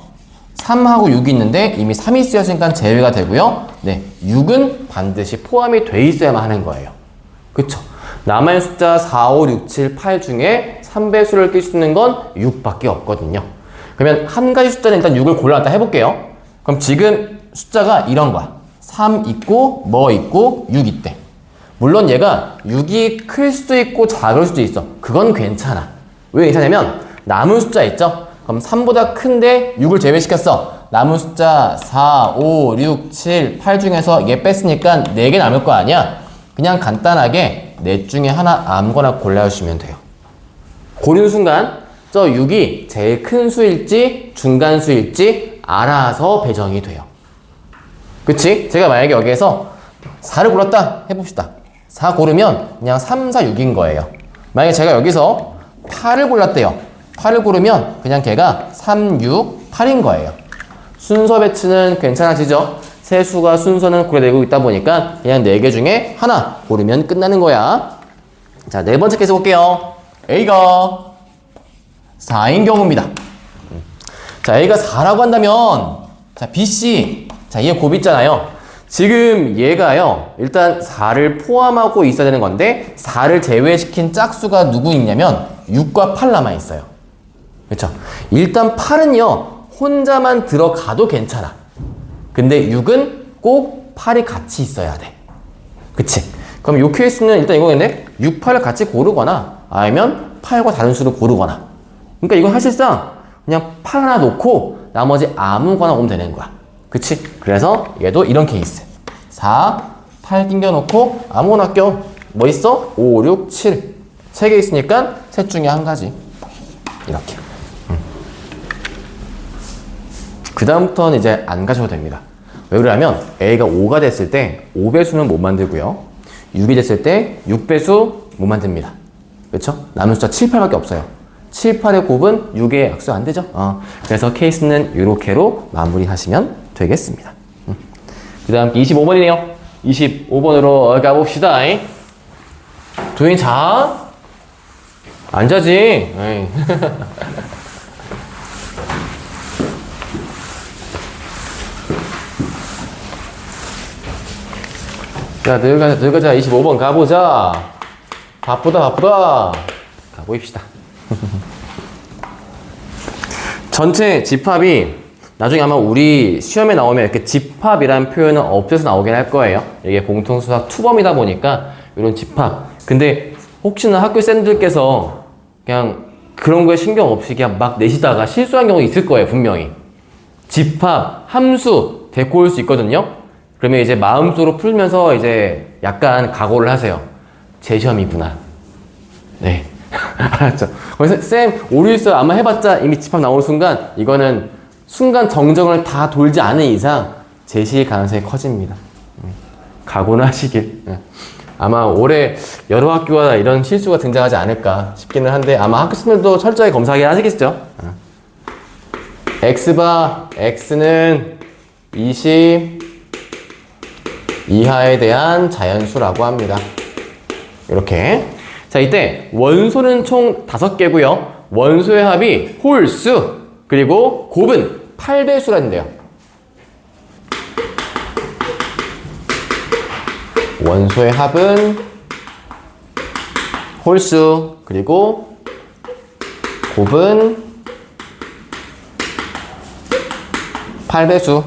3하고 6이 있는데 이미 3이 쓰였으니까 제외가 되고요. 네, 6은 반드시 포함이 돼 있어야만 하는 거예요. 그쵸? 남아있는 숫자 4, 5, 6, 7, 8 중에 3배수를 낄 수 있는 건 6밖에 없거든요. 그러면 한 가지 숫자는 일단 6을 골라놨다 해볼게요. 그럼 지금 숫자가 이런 거야. 3 있고 뭐 있고 6 있대. 물론 얘가 6이 클 수도 있고 작을 수도 있어. 그건 괜찮아. 왜 괜찮냐면 남은 숫자 있죠? 그럼 3보다 큰데 6을 제외시켰어. 남은 숫자 4, 5, 6, 7, 8 중에서 얘 뺐으니까 4개 남을 거 아니야? 그냥 간단하게 넷 중에 하나 아무거나 골라주시면 돼요. 고르는 순간 저 6이 제일 큰 수일지 중간수일지 알아서 배정이 돼요. 그치? 제가 만약에 여기에서 4를 골랐다 해봅시다. 4 고르면 그냥 3, 4, 6인 거예요. 만약에 제가 여기서 8을 골랐대요. 8을 고르면 그냥 걔가 3, 6, 8인 거예요. 순서 배치는 괜찮아지죠? 세 수가 순서는 고려되고 있다 보니까 그냥 4개 중에 하나 고르면 끝나는 거야. 자, 네 번째 케이스 볼게요. A가 4인 경우입니다. 자, A가 4라고 한다면 자, BC 자, 얘 곱 있잖아요. 지금 얘가요, 일단 4를 포함하고 있어야 되는 건데 4를 제외시킨 짝수가 누구 있냐면 6과 8 남아있어요. 그렇죠? 일단 8은요 혼자만 들어가도 괜찮아. 근데 6은 꼭 8이 같이 있어야 돼. 그치? 그럼 이 케이스는 일단 이거겠네? 6, 8을 같이 고르거나 아니면 8과 다른 수를 고르거나. 그러니까 이건 사실상 그냥 8 하나 놓고 나머지 아무거나 오면 되는 거야. 그치? 그래서 얘도 이런 케이스. 4, 8 낑겨놓고 아무거나 껴. 뭐 있어? 5, 6, 7. 3개 있으니까 셋 중에 한 가지. 이렇게. 그 다음부터는 이제 안 가셔도 됩니다. 왜 그러냐면 A가 5가 됐을 때 5배수는 못 만들고요. 6이 됐을 때 6배수 못 만듭니다. 그렇죠? 남은 숫자 7, 8밖에 없어요. 7, 8의 곱은 6의 약수 안 되죠? 그래서 케이스는 이렇게로 마무리하시면 되겠습니다. 그 다음 25번이네요. 25번으로 가봅시다. 도인 자. 안 자지. 자, 들어가자. 25번 가보자. 바쁘다. 가보입시다. 전체 집합이 나중에 아마 우리 시험에 나오면 이렇게 집합이라는 표현은 없애서 나오긴 할 거예요. 이게 공통수학 투범이다 보니까 이런 집합. 근데 혹시나 학교 쌤들께서 그냥 그런 거에 신경 없이 그냥 막 내시다가 실수한 경우 있을 거예요, 분명히. 집합, 함수, 데리고 올 수 있거든요. 그러면 이제 마음속으로 풀면서 이제 약간 각오를 하세요. 제 시험이구나. 네. 알았죠? 그래서 쌤, 오류있어요. 아마 해봤자 이미 집합 나오는 순간 이거는 순간 정정을 다 돌지 않은 이상 제시일 가능성이 커집니다. 각오는 하시길. 아마 올해 여러 학교가 이런 실수가 등장하지 않을까 싶기는 한데 아마 학생들도 철저히 검사하긴 하시겠죠? X바, X는 20 이하에 대한 자연수라고 합니다. 이렇게. 자, 이때 원소는 총 5개고요. 원소의 합이 홀수, 그리고 곱은 8배수라는데요. 원소의 합은 홀수, 그리고 곱은 8배수.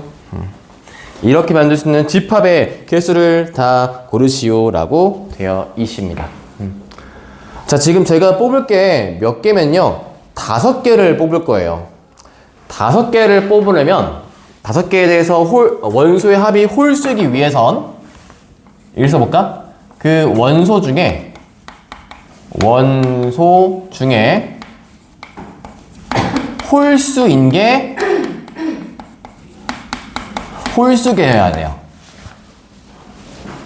이렇게 만들 수 있는 집합의 개수를 다 고르시오라고 되어 있습니다. 자, 지금 제가 뽑을 게 몇 개면요. 5개를 뽑을 거예요. 5개를 뽑으려면 5개에 대해서 원소의 합이 홀수이기 위해선 이렇게 써볼까? 그 원소 중에 홀수인 게 홀수계여야 돼요.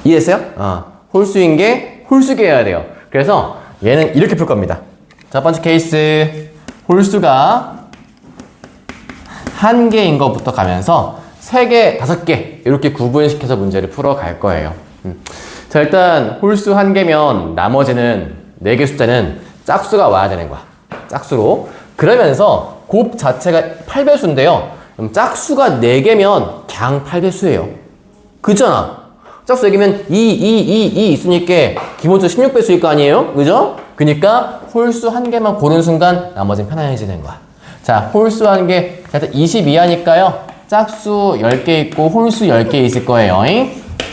이해했어요? 홀수인 게 홀수계여야 돼요. 그래서 얘는 이렇게 풀 겁니다. 첫 번째 케이스, 홀수가 1개인 것부터 가면서 3개, 5개 이렇게 구분시켜서 문제를 풀어갈 거예요. 자, 일단 홀수 1개면 나머지는 4개 숫자는 짝수가 와야 되는 거야. 짝수로. 그러면서 곱 자체가 8배수인데요. 그럼 짝수가 4개면 그냥 8배수예요. 그잖아. 짝수 4개면 2 있으니까 기본적으로 16배수일 거 아니에요? 그죠? 그니까 홀수 1개만 고른 순간 나머지는 편안해지는 거야. 자, 홀수 1개, 22 하니까요. 짝수 10개 있고 홀수 10개 있을 거예요.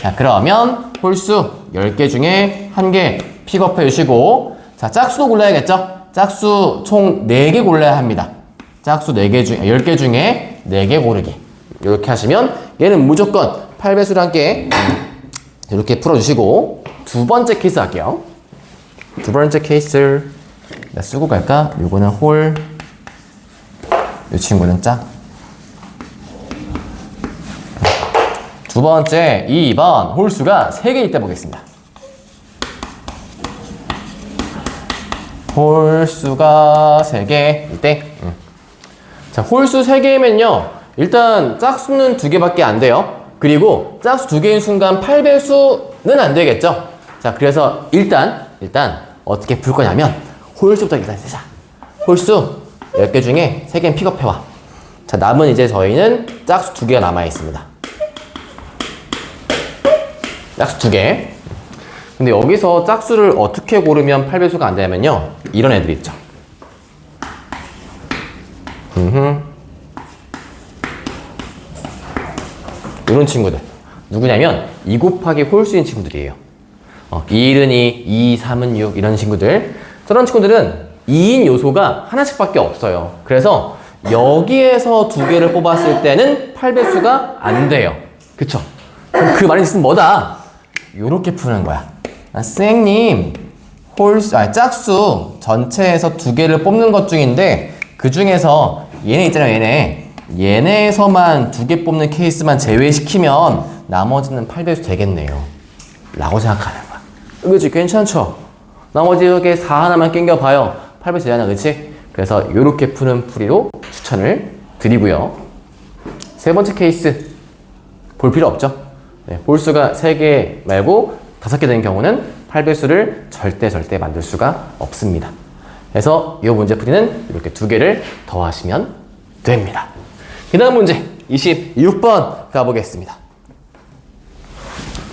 자, 그러면 홀수 10개 중에 1개 픽업해 주시고, 자, 짝수도 골라야겠죠? 짝수 총 4개 골라야 합니다. 짝수 4개 중, 10개 중에 4개 고르기. 이렇게 하시면 얘는 무조건 8배수로 함께 이렇게 풀어주시고, 두 번째 케이스 할게요. 두 번째 케이스 나 쓰고 갈까? 요거는 홀, 이 친구는 짝. 두 번째 2번 홀수가 3개일 때 보겠습니다. 홀수가 3개일 때. 자, 홀수 3개이면요. 일단 짝수는 2개밖에 안 돼요. 그리고 짝수 2개인 순간 8배수는 안 되겠죠. 자, 그래서 일단 어떻게 풀 거냐면 홀수부터 일단 쓰자. 홀수 10개 중에 3개는 픽업해와. 자, 남은 이제 저희는 짝수 2개가 남아 있습니다. 짝수 2개. 근데 여기서 짝수를 어떻게 고르면 8배수가 안 되냐면요. 이런 애들 있죠. 이런 친구들. 누구냐면 2 곱하기 홀수인 친구들이에요. 2, 1은 2, 2, 3은 6 이런 친구들. 저런 친구들은 2인 요소가 하나씩밖에 없어요. 그래서 여기에서 2개를 뽑았을 때는 8배수가 안 돼요. 그쵸? 그럼 그 말이 있으면 뭐다? 요렇게 푸는 거야. 선생님, 짝수 전체에서 2개를 뽑는 것 중인데 그 중에서 얘네 있잖아요, 얘네에서만 2개 뽑는 케이스만 제외시키면 나머지는 8배수 되겠네요. 라고 생각하는 거야. 그치? 괜찮죠? 나머지 여기 4 하나만 땡겨봐요. 8배수 되잖아, 그치? 그래서 요렇게 푸는 풀이로 추천을 드리고요. 세 번째 케이스 볼 필요 없죠? 네, 홀수가 3개 말고 5개 되는 경우는 8배수를 절대 만들 수가 없습니다. 그래서 이 문제 풀이는 이렇게 2개를 더하시면 됩니다. 그 다음 문제 26번 가보겠습니다.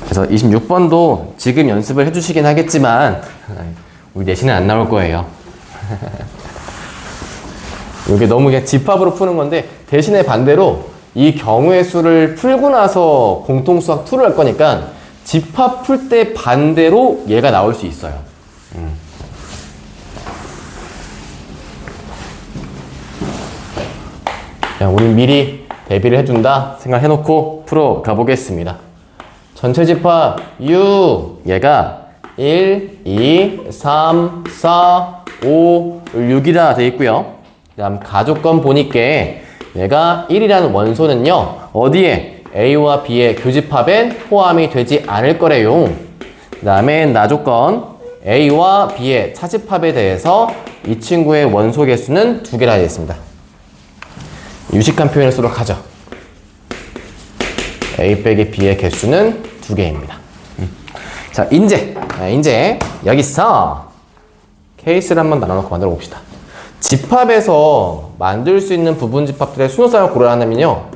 그래서 26번도 지금 연습을 해주시긴 하겠지만 우리 내신은 안 나올 거예요. 이게 너무 그냥 집합으로 푸는 건데 대신에 반대로 이 경우의 수를 풀고 나서 공통수학 2를 할 거니까 집합 풀 때 반대로 얘가 나올 수 있어요. 자, 우리 미리 대비를 해둔다 생각해놓고 풀어 가보겠습니다. 전체 집합 U 얘가 1, 2, 3, 4, 5, 6이라 되어 있고요. 그 다음 가족건 보니까 얘가 1이라는 원소는요 어디에? A와 B의 교집합엔 포함이 되지 않을 거래요. 그 다음에 나조건 A와 B의 차집합에 대해서 이 친구의 원소 개수는 2개라 되어 있습니다. 유식한 표현을 쓰도록 하죠. A 빼기 B의 개수는 2개입니다. 자, 이제 여기서 케이스를 한번 나눠놓고 만들어 봅시다. 집합에서 만들 수 있는 부분 집합들의 순서상을 고려하려면요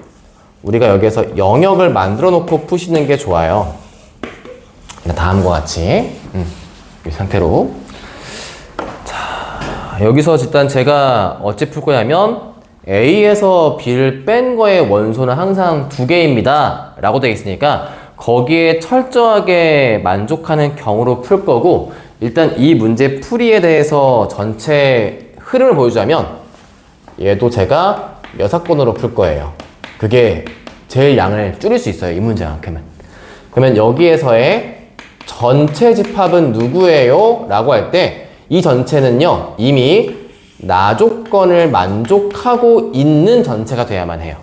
우리가 여기에서 영역을 만들어 놓고 푸시는 게 좋아요. 다음과 같이 이 상태로 자, 여기서 일단 제가 어찌 풀 거냐면 A에서 B를 뺀 거의 원소는 항상 2개입니다 라고 되어 있으니까 거기에 철저하게 만족하는 경우로 풀 거고, 일단 이 문제 풀이에 대해서 전체 흐름을 보여주자면 얘도 제가 몇 사건으로 풀 거예요. 그게 제일 양을 줄일 수 있어요, 이 문제만큼은. 그러면 여기에서의 전체 집합은 누구예요? 라고 할 때 이 전체는요 이미 나 조건을 만족하고 있는 전체가 돼야만 해요.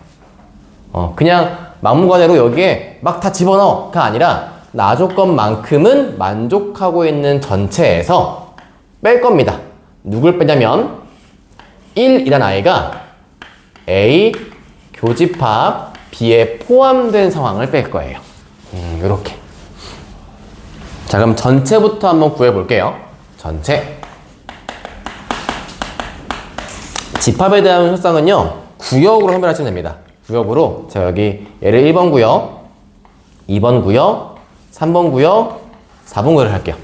그냥 막무가내로 여기에 막 다 집어넣어가 아니라 나 조건만큼은 만족하고 있는 전체에서 뺄 겁니다. 누굴 빼냐면 1이란 아이가 A 교집합 B에 포함된 상황을 뺄 거예요. 요렇게. 자, 그럼 전체부터 한번 구해 볼게요. 전체. 집합에 대한 현상은요 구역으로 해결하시면 됩니다. 구역으로 제가 여기 얘를 1번 구역, 2번 구역, 3번 구역, 4번 구역을 할게요.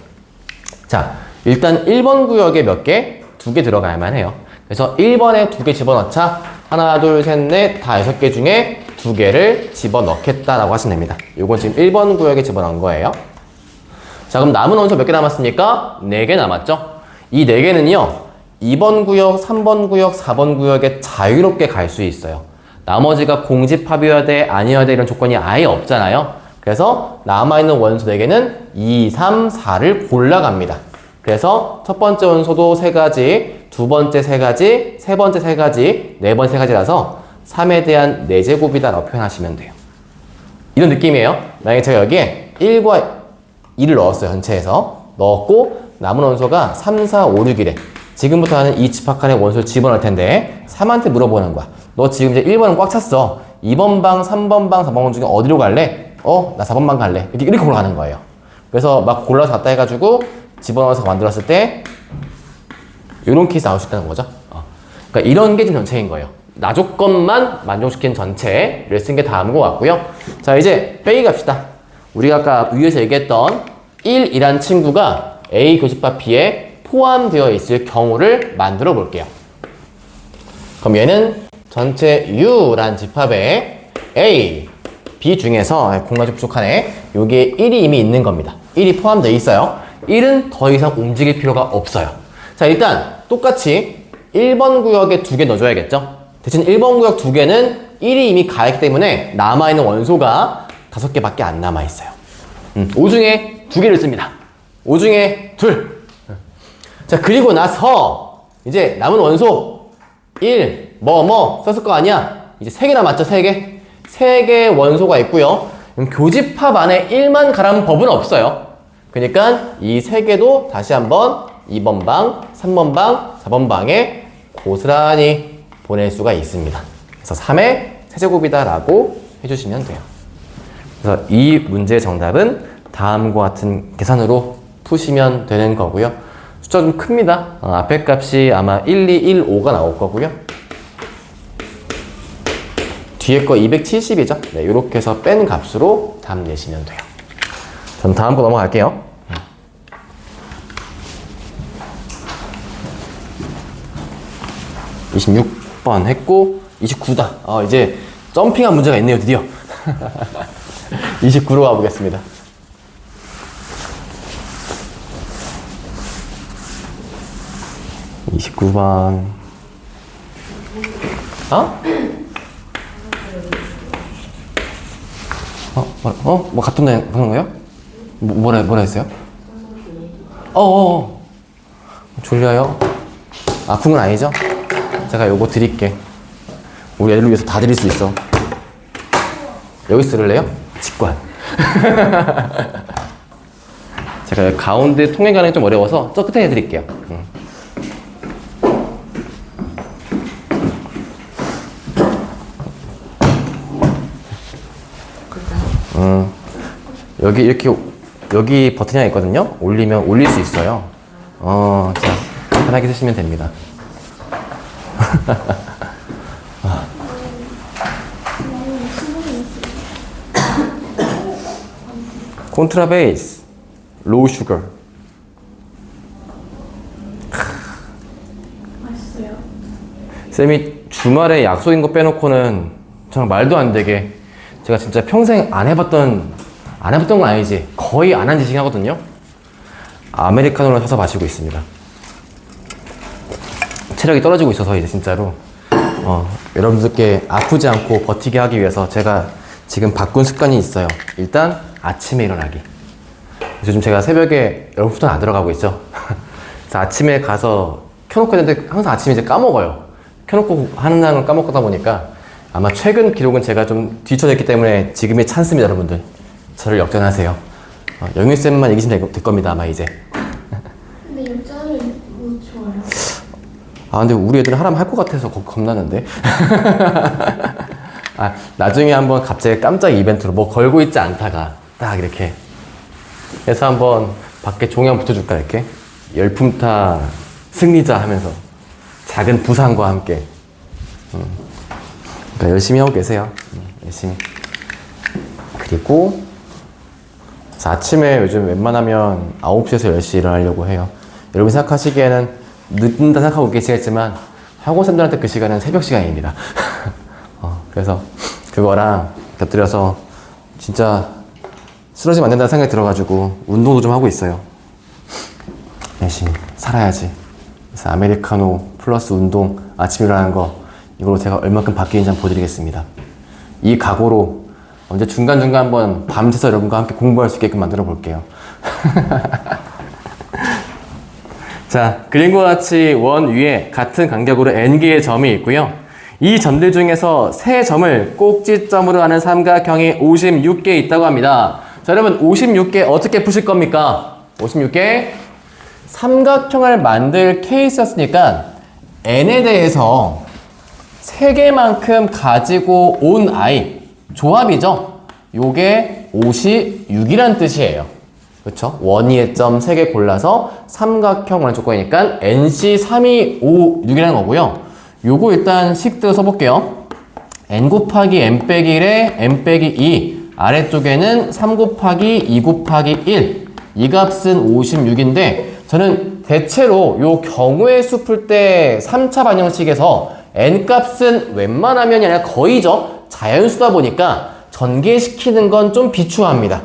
자, 일단 1번 구역에 몇 개? 2개 들어가야만 해요. 그래서 1번에 2개 집어넣자. 하나, 둘, 셋, 넷, 다 6개 중에 2개를 집어넣겠다라고 하시면 됩니다. 요건 지금 1번 구역에 집어넣은 거예요. 자, 그럼 남은 원소 몇 개 남았습니까? 4개 남았죠? 이 4개는요, 2번 구역, 3번 구역, 4번 구역에 자유롭게 갈 수 있어요. 나머지가 공집합이어야 돼, 아니어야 돼 이런 조건이 아예 없잖아요. 그래서 남아있는 원소 4개는 2, 3, 4를 골라갑니다. 그래서 첫 번째 원소도 3가지, 두 번째 3가지, 세 번째 3가지, 네 번째 3가지라서 3에 대한 4제곱이다라고 표현하시면 돼요. 이런 느낌이에요. 만약에 제가 여기에 1과 2를 넣었어요. 전체에서. 넣었고 남은 원소가 3, 4, 5, 6이래. 지금부터 나는 이 집합칸에 원소를 집어넣을 텐데 3한테 물어보는 거야. 너 지금 이제 1번은 꽉 찼어. 2번 방, 3번 방, 4번 방 중에 어디로 갈래? 나 4번 방 갈래. 이렇게 골라가는 거예요. 그래서 막 골라서 갔다 해가지고 집어넣어서 만들었을 때 이런 케이스 나올 수 있다는 거죠. 그러니까 이런 게 지금 전체인 거예요. 나 조건만 만족시킨 전체를 쓴 게 다음인 것 같고요. 자, 이제 빼기 갑시다. 우리가 아까 위에서 얘기했던 1이란 친구가 A 교집합 B에 포함되어 있을 경우를 만들어 볼게요. 그럼 얘는 전체 U란 집합에 A, B 중에서 공간이 부족하네. 여기에 1이 이미 있는 겁니다. 1이 포함되어 있어요. 1은 더 이상 움직일 필요가 없어요. 자, 일단 똑같이 1번 구역에 2개 넣어줘야겠죠? 대신 1번 구역 2개는 1이 이미 가했기 때문에 남아있는 원소가 5개밖에 안 남아있어요. 5 중에 2개를 씁니다. 5 중에 2. 자, 그리고 나서 이제 남은 원소 1, 썼을 거 아니야? 이제 3개 남았죠, 3개? 3개의 원소가 있고요. 교집합 안에 1만 가라는 법은 없어요. 그러니까 이 3개도 다시 한번 2번 방, 3번 방, 4번 방에 고스란히 보낼 수가 있습니다. 그래서 3의 세제곱이다 라고 해주시면 돼요. 그래서 이 문제의 정답은 다음과 같은 계산으로 푸시면 되는 거고요. 숫자 좀 큽니다. 앞에 값이 아마 1, 2, 1, 5가 나올 거고요. 뒤에 거 270이죠. 네, 이렇게 해서 뺀 값으로 답 내시면 돼요. 전 다음 거 넘어갈게요. 26번 했고 29다. 이제 점핑한 문제가 있네요, 드디어. 29로 가보겠습니다. (29번) 뭐 같은 데 하는 거예요? 뭐라 했어요? 졸려요? 아픈 건 아니죠? 제가 요거 드릴게. 우리 애들 위해서 다 드릴 수 있어. 여기 쓸래요? 직관. 제가 가운데 통행 가능이 좀 어려워서 저 끝에 해드릴게요. 여기 이렇게 여기 버튼이 하나 있거든요. 올리면 올릴 수 있어요. 자, 편하게 쓰시면 됩니다. 콘트라베이스, 로우 슈거. 맛있어요. 쌤이 주말에 약속인 거 빼놓고는 정말 말도 안 되게 제가 진짜 평생 안 해봤던 건 아니지 거의 안 한 짓이 하거든요. 아메리카노를 사서 마시고 있습니다. 체력이 떨어지고 있어서 이제 진짜로 여러분들께 아프지 않고 버티게 하기 위해서 제가 지금 바꾼 습관이 있어요. 일단 아침에 일어나기. 요즘 제가 새벽에 10시부터는 안 들어가고 있죠. 그래서 아침에 가서 켜놓고 했는데 항상 아침에 이제 까먹어요. 켜놓고 하는 날은 까먹다 보니까 아마 최근 기록은 제가 좀 뒤쳐졌기 때문에 지금의 찬스입니다, 여러분들. 저를 역전하세요. 영일쌤만 이기시면 될 겁니다, 아마 이제. 근데 역전하면 뭐 좋아요? 근데 우리 애들은 하라면 할 것 같아서 겁나는데. 나중에 한번 갑자기 깜짝 이벤트로 뭐 걸고 있지 않다가 딱 이렇게 해서 한번 밖에 종이 한번 붙여줄까, 이렇게. 열품타 승리자 하면서 작은 부상과 함께. 그러니까 열심히 하고 계세요. 열심히. 그리고 그래서 아침에 요즘 웬만하면 9시에서 10시 일어나려고 해요. 여러분 생각하시기에는 늦는다 생각하고 계시겠지만 학원생들한테 그 시간은 새벽 시간입니다. 그래서 그거랑 곁들여서 진짜 쓰러지면 안 된다는 생각이 들어가지고 운동도 좀 하고 있어요. 열심히 살아야지. 그래서 아메리카노 플러스 운동, 아침 일어나는 거, 이걸로 제가 얼마큼 바뀌는지 한번 보여드리겠습니다. 이 각오로 언제 중간중간 한번 밤새서 여러분과 함께 공부할 수 있게끔 만들어 볼게요. 자, 그림과 같이 원 위에 같은 간격으로 n개의 점이 있고요. 이 점들 중에서 세 점을 꼭지점으로 하는 삼각형이 56개 있다고 합니다. 자, 여러분 56개 어떻게 푸실 겁니까? 56개 삼각형을 만들 케이스였으니까 n에 대해서 3개만큼 가지고 온 i 조합이죠. 요게 56이란 뜻이에요. 그렇죠? 원위의 점 3개 골라서 삼각형 원의 조건이니까 nc 3, 2, 5, 6이라는 거고요. 요거 일단 식대로 써볼게요. n 곱하기 n 빼기 1에 n 빼기 2 아래쪽에는 3 곱하기 2 곱하기 1 이 값은 56인데 저는 대체로 요 경우의 수 풀 때 3차 반영식에서 n 값은 웬만하면이 아니라 거의죠. 자연수다 보니까 전개시키는 건 좀 비추합니다.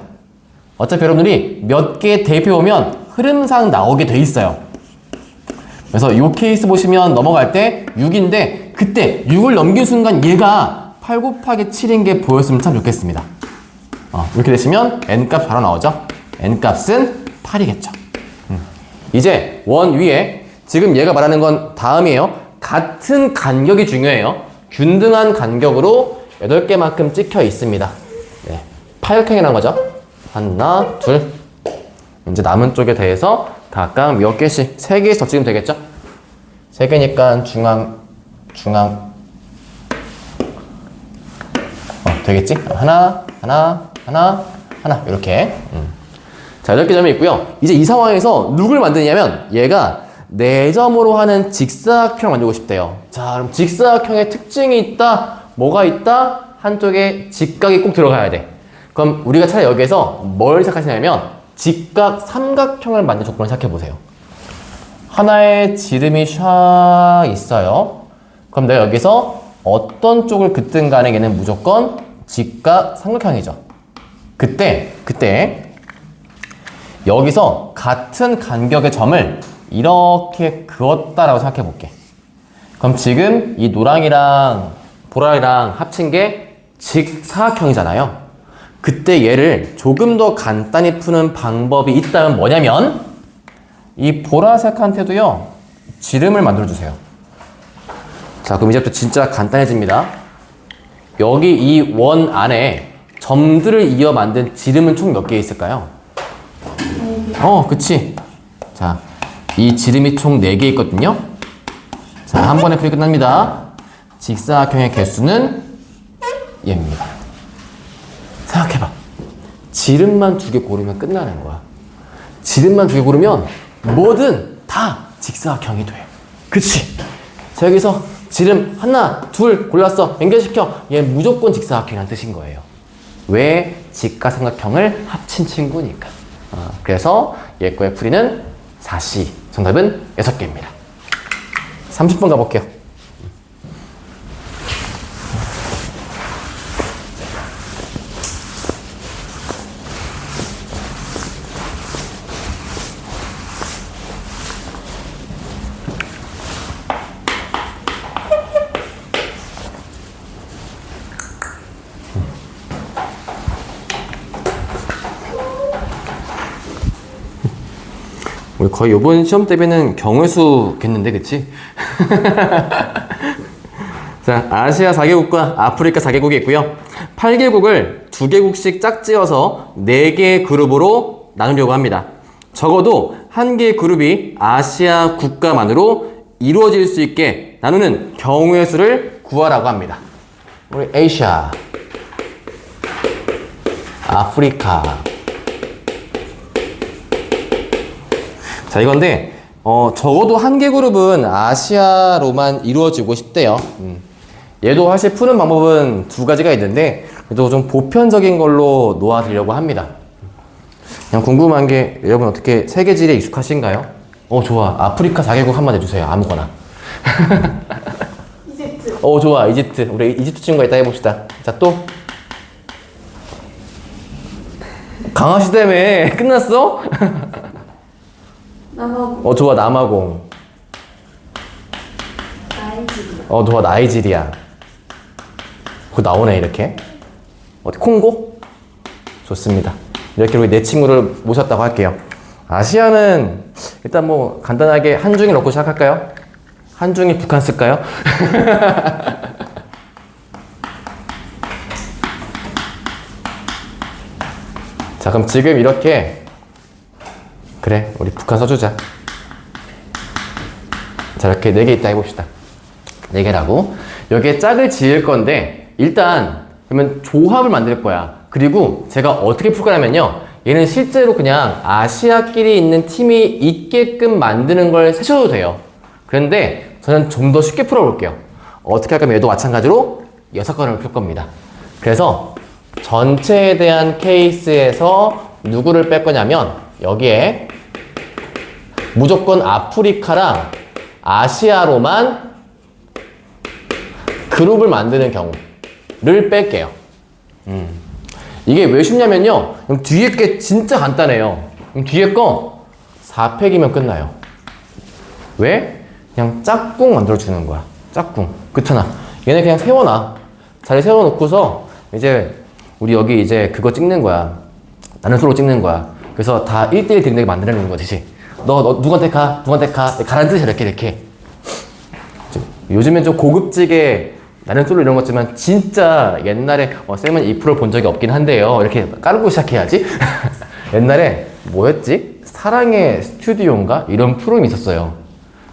어차피 여러분들이 몇 개 대입해오면 흐름상 나오게 돼 있어요. 그래서 이 케이스 보시면 넘어갈 때 6인데 그때 6을 넘긴 순간 얘가 8 곱하기 7인 게 보였으면 참 좋겠습니다. 이렇게 되시면 n값 바로 나오죠. n값은 8이겠죠. 이제 원 위에 지금 얘가 말하는 건 다음이에요. 같은 간격이 중요해요. 균등한 간격으로 8개만큼 찍혀 있습니다. 네, 8획형이라는 거죠. 하나, 둘. 이제 남은 쪽에 대해서 각각 몇 개씩 3개씩 더 찍으면 되겠죠? 3개니까 중앙 되겠지? 하나 이렇게. 자, 8개 점이 있고요. 이제 이 상황에서 누굴 만드냐면 얘가 4점으로 하는 직사각형을 만들고 싶대요. 자, 그럼 직사각형의 특징이 있다. 뭐가 있다? 한쪽에 직각이 꼭 들어가야 돼. 그럼 우리가 차라리 여기에서 뭘 생각하시냐면 직각 삼각형을 만든 조건을 생각해 보세요. 하나의 지름이 샤 있어요. 그럼 내가 여기서 어떤 쪽을 긋든 간에 얘는 무조건 직각 삼각형이죠. 그때 여기서 같은 간격의 점을 이렇게 그었다라고 생각해 볼게. 그럼 지금 이 노랑이랑 보라랑 합친 게 직사각형이잖아요. 그때 얘를 조금 더 간단히 푸는 방법이 있다면 뭐냐면 이 보라색한테도요 지름을 만들어 주세요. 자, 그럼 이제부터 진짜 간단해집니다. 여기 이 원 안에 점들을 이어 만든 지름은 총 몇 개 있을까요? 그치. 자, 이 지름이 총 4개 있거든요. 자, 한 번에 풀이 끝납니다. 직사각형의 개수는 얘입니다. 생각해봐. 지름만 2개 고르면 끝나는 거야. 지름만 2개 고르면 뭐든 다 직사각형이 돼. 그치? 자, 여기서 지름 하나, 둘 골랐어. 연결시켜. 얘 무조건 직사각형이라는 뜻인 거예요. 왜? 직각삼각형을 합친 친구니까. 그래서 얘 거의 풀이는 4C. 정답은 6개입니다. 30번 가볼게요. 우리 거의 이번 시험 대비는 경우수겠는데, 그치? 자, 아시아 4개국과 아프리카 4개국이 있고요. 8개국을 2개국씩 짝지어서 4개의 그룹으로 나누려고 합니다. 적어도 1개의 그룹이 아시아 국가만으로 이루어질 수 있게 나누는 경우의 수를 구하라고 합니다. 우리 아시아, 아프리카. 자, 이건데 적어도 1개 그룹은 아시아로만 이루어지고 싶대요. 얘도 사실 푸는 방법은 두 가지가 있는데 그래도 좀 보편적인 걸로 놓아드리려고 합니다. 그냥 궁금한 게 여러분 어떻게 세계지리에 익숙하신가요? 좋아. 아프리카 4개국 한번 해주세요. 아무거나. 이집트. 좋아. 이집트. 우리 이집트 친구가 있다 해봅시다. 자, 또. 강화시대매 끝났어? 남아공. 좋아. 남아공. 나이지리아. 좋아. 나이지리아. 그거 나오네, 이렇게. 어디, 콩고? 좋습니다. 이렇게 우리 네 친구를 모셨다고 할게요. 아시아는 일단 뭐 간단하게 한중일 넣고 시작할까요? 한중일 북한 쓸까요? 자, 그럼 지금 이렇게 그래, 우리 북한 써주자. 자, 이렇게 4개 있다 해봅시다. 4개라고. 여기에 짝을 지을 건데 일단 그러면 조합을 만들 거야. 그리고 제가 어떻게 풀 거냐면요, 얘는 실제로 그냥 아시아끼리 있는 팀이 있게끔 만드는 걸 세셔도 돼요. 그런데 저는 좀 더 쉽게 풀어볼게요. 어떻게 할까면 얘도 마찬가지로 6건을 풀 겁니다. 그래서 전체에 대한 케이스에서 누구를 뺄 거냐면 여기에 무조건 아프리카랑 아시아로만 그룹을 만드는 경우를 뺄게요. 이게 왜 쉽냐면요, 그럼 뒤에 게 진짜 간단해요. 그럼 뒤에 거 4팩이면 끝나요. 왜? 그냥 짝꿍 만들어주는 거야. 짝꿍. 그렇잖아. 얘네 그냥 세워놔. 자리 세워놓고서 이제 우리 여기 이제 그거 찍는 거야. 나는 솔로 찍는 거야. 그래서 다 1대1 댕댕이 만들어내는 거지. 너 누구한테 가? 누구한테 가? 가라는 뜻이야. 이렇게. 요즘엔 좀 고급지게 나는 솔로 이런 거지만 진짜 옛날에 쌤은 이 프로를 본 적이 없긴 한데요. 이렇게 깔고 시작해야지. 옛날에 뭐였지? 사랑의 스튜디오인가? 이런 프로그램이 있었어요.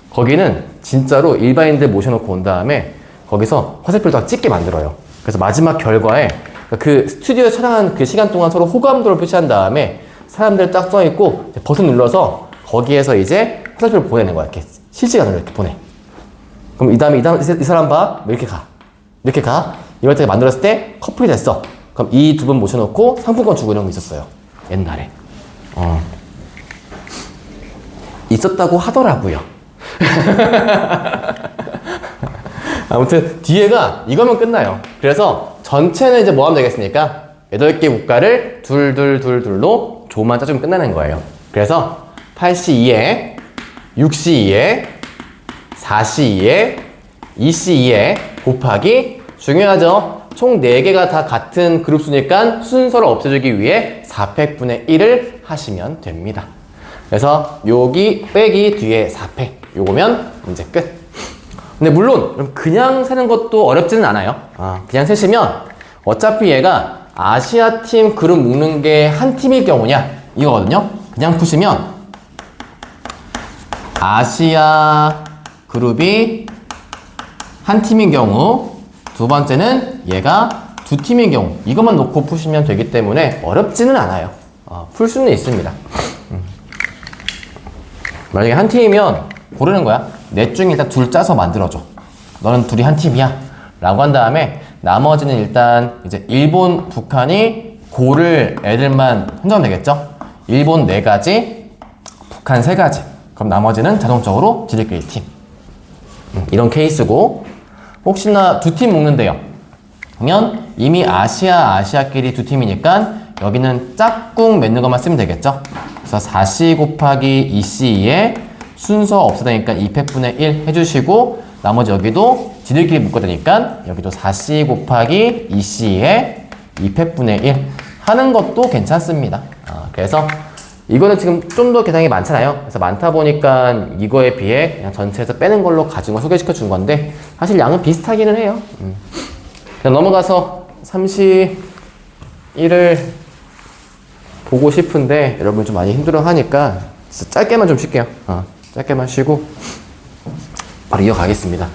거기는 진짜로 일반인들 모셔놓고 온 다음에 거기서 화살표를 다 찍게 만들어요. 그래서 마지막 결과에 그 스튜디오에 촬영한 그 시간 동안 서로 호감도를 표시한 다음에 사람들 딱 써있고 버튼 눌러서 거기에서 이제 화살표를 보내는 거야. 이렇게 실시간으로 이렇게 보내. 그럼 이 다음에 이 사람 봐. 이렇게 가. 이렇게 가. 이럴 때 만들었을 때 커플이 됐어. 그럼 이 두 분 모셔놓고 상품권 주고 이런 거 있었어요. 옛날에. 있었다고 하더라고요. 아무튼 뒤에가 이거면 끝나요. 그래서 전체는 이제 뭐 하면 되겠습니까? 8개 국가를 둘로 조만 짜주면 끝나는 거예요. 그래서 8C2에 6C2에 4C2에 2C2에 곱하기 중요하죠. 총 4개가 다 같은 그룹 수니까 순서를 없애주기 위해 4팩분의 1을 하시면 됩니다. 그래서 여기 빼기 뒤에 4팩 요거면 이제 끝. 근데 물론 그냥 세는 것도 어렵지는 않아요. 그냥 세시면 어차피 얘가 아시아 팀 그룹 묶는 게 한 팀일 경우냐 이거거든요. 그냥 푸시면 아시아 그룹이 한 팀인 경우, 두 번째는 얘가 두 팀인 경우, 이것만 놓고 푸시면 되기 때문에 어렵지는 않아요. 풀 수는 있습니다. 만약에 한 팀이면 고르는 거야. 넷 중에 일단 둘 짜서 만들어줘. 너는 둘이 한 팀이야. 라고 한 다음에 나머지는 일단 이제 일본, 북한이 고를 애들만 선정하면 되겠죠? 일본 4가지, 북한 3가지. 그럼 나머지는 자동적으로 지들끼리 팀. 이런 케이스고, 혹시나 두 팀 묶는데요. 그러면 이미 아시아끼리 두 팀이니까 여기는 짝꿍 맺는 것만 쓰면 되겠죠? 그래서 4C 곱하기 2C에 순서 없애다니까 2팩분의 1 해주시고, 나머지 여기도 지들끼리 묶어야 되니까 여기도 4C 곱하기 2C에 2팩분의 1 하는 것도 괜찮습니다. 그래서 이거는 지금 좀 더 계산이 많잖아요. 그래서 많다 보니까 이거에 비해 그냥 전체에서 빼는 걸로 가진 거 소개시켜 준 건데 사실 양은 비슷하기는 해요. 그냥 넘어가서 31을 보고 싶은데 여러분 좀 많이 힘들어 하니까 짧게만 좀 쉴게요. 짧게만 쉬고 바로 이어가겠습니다.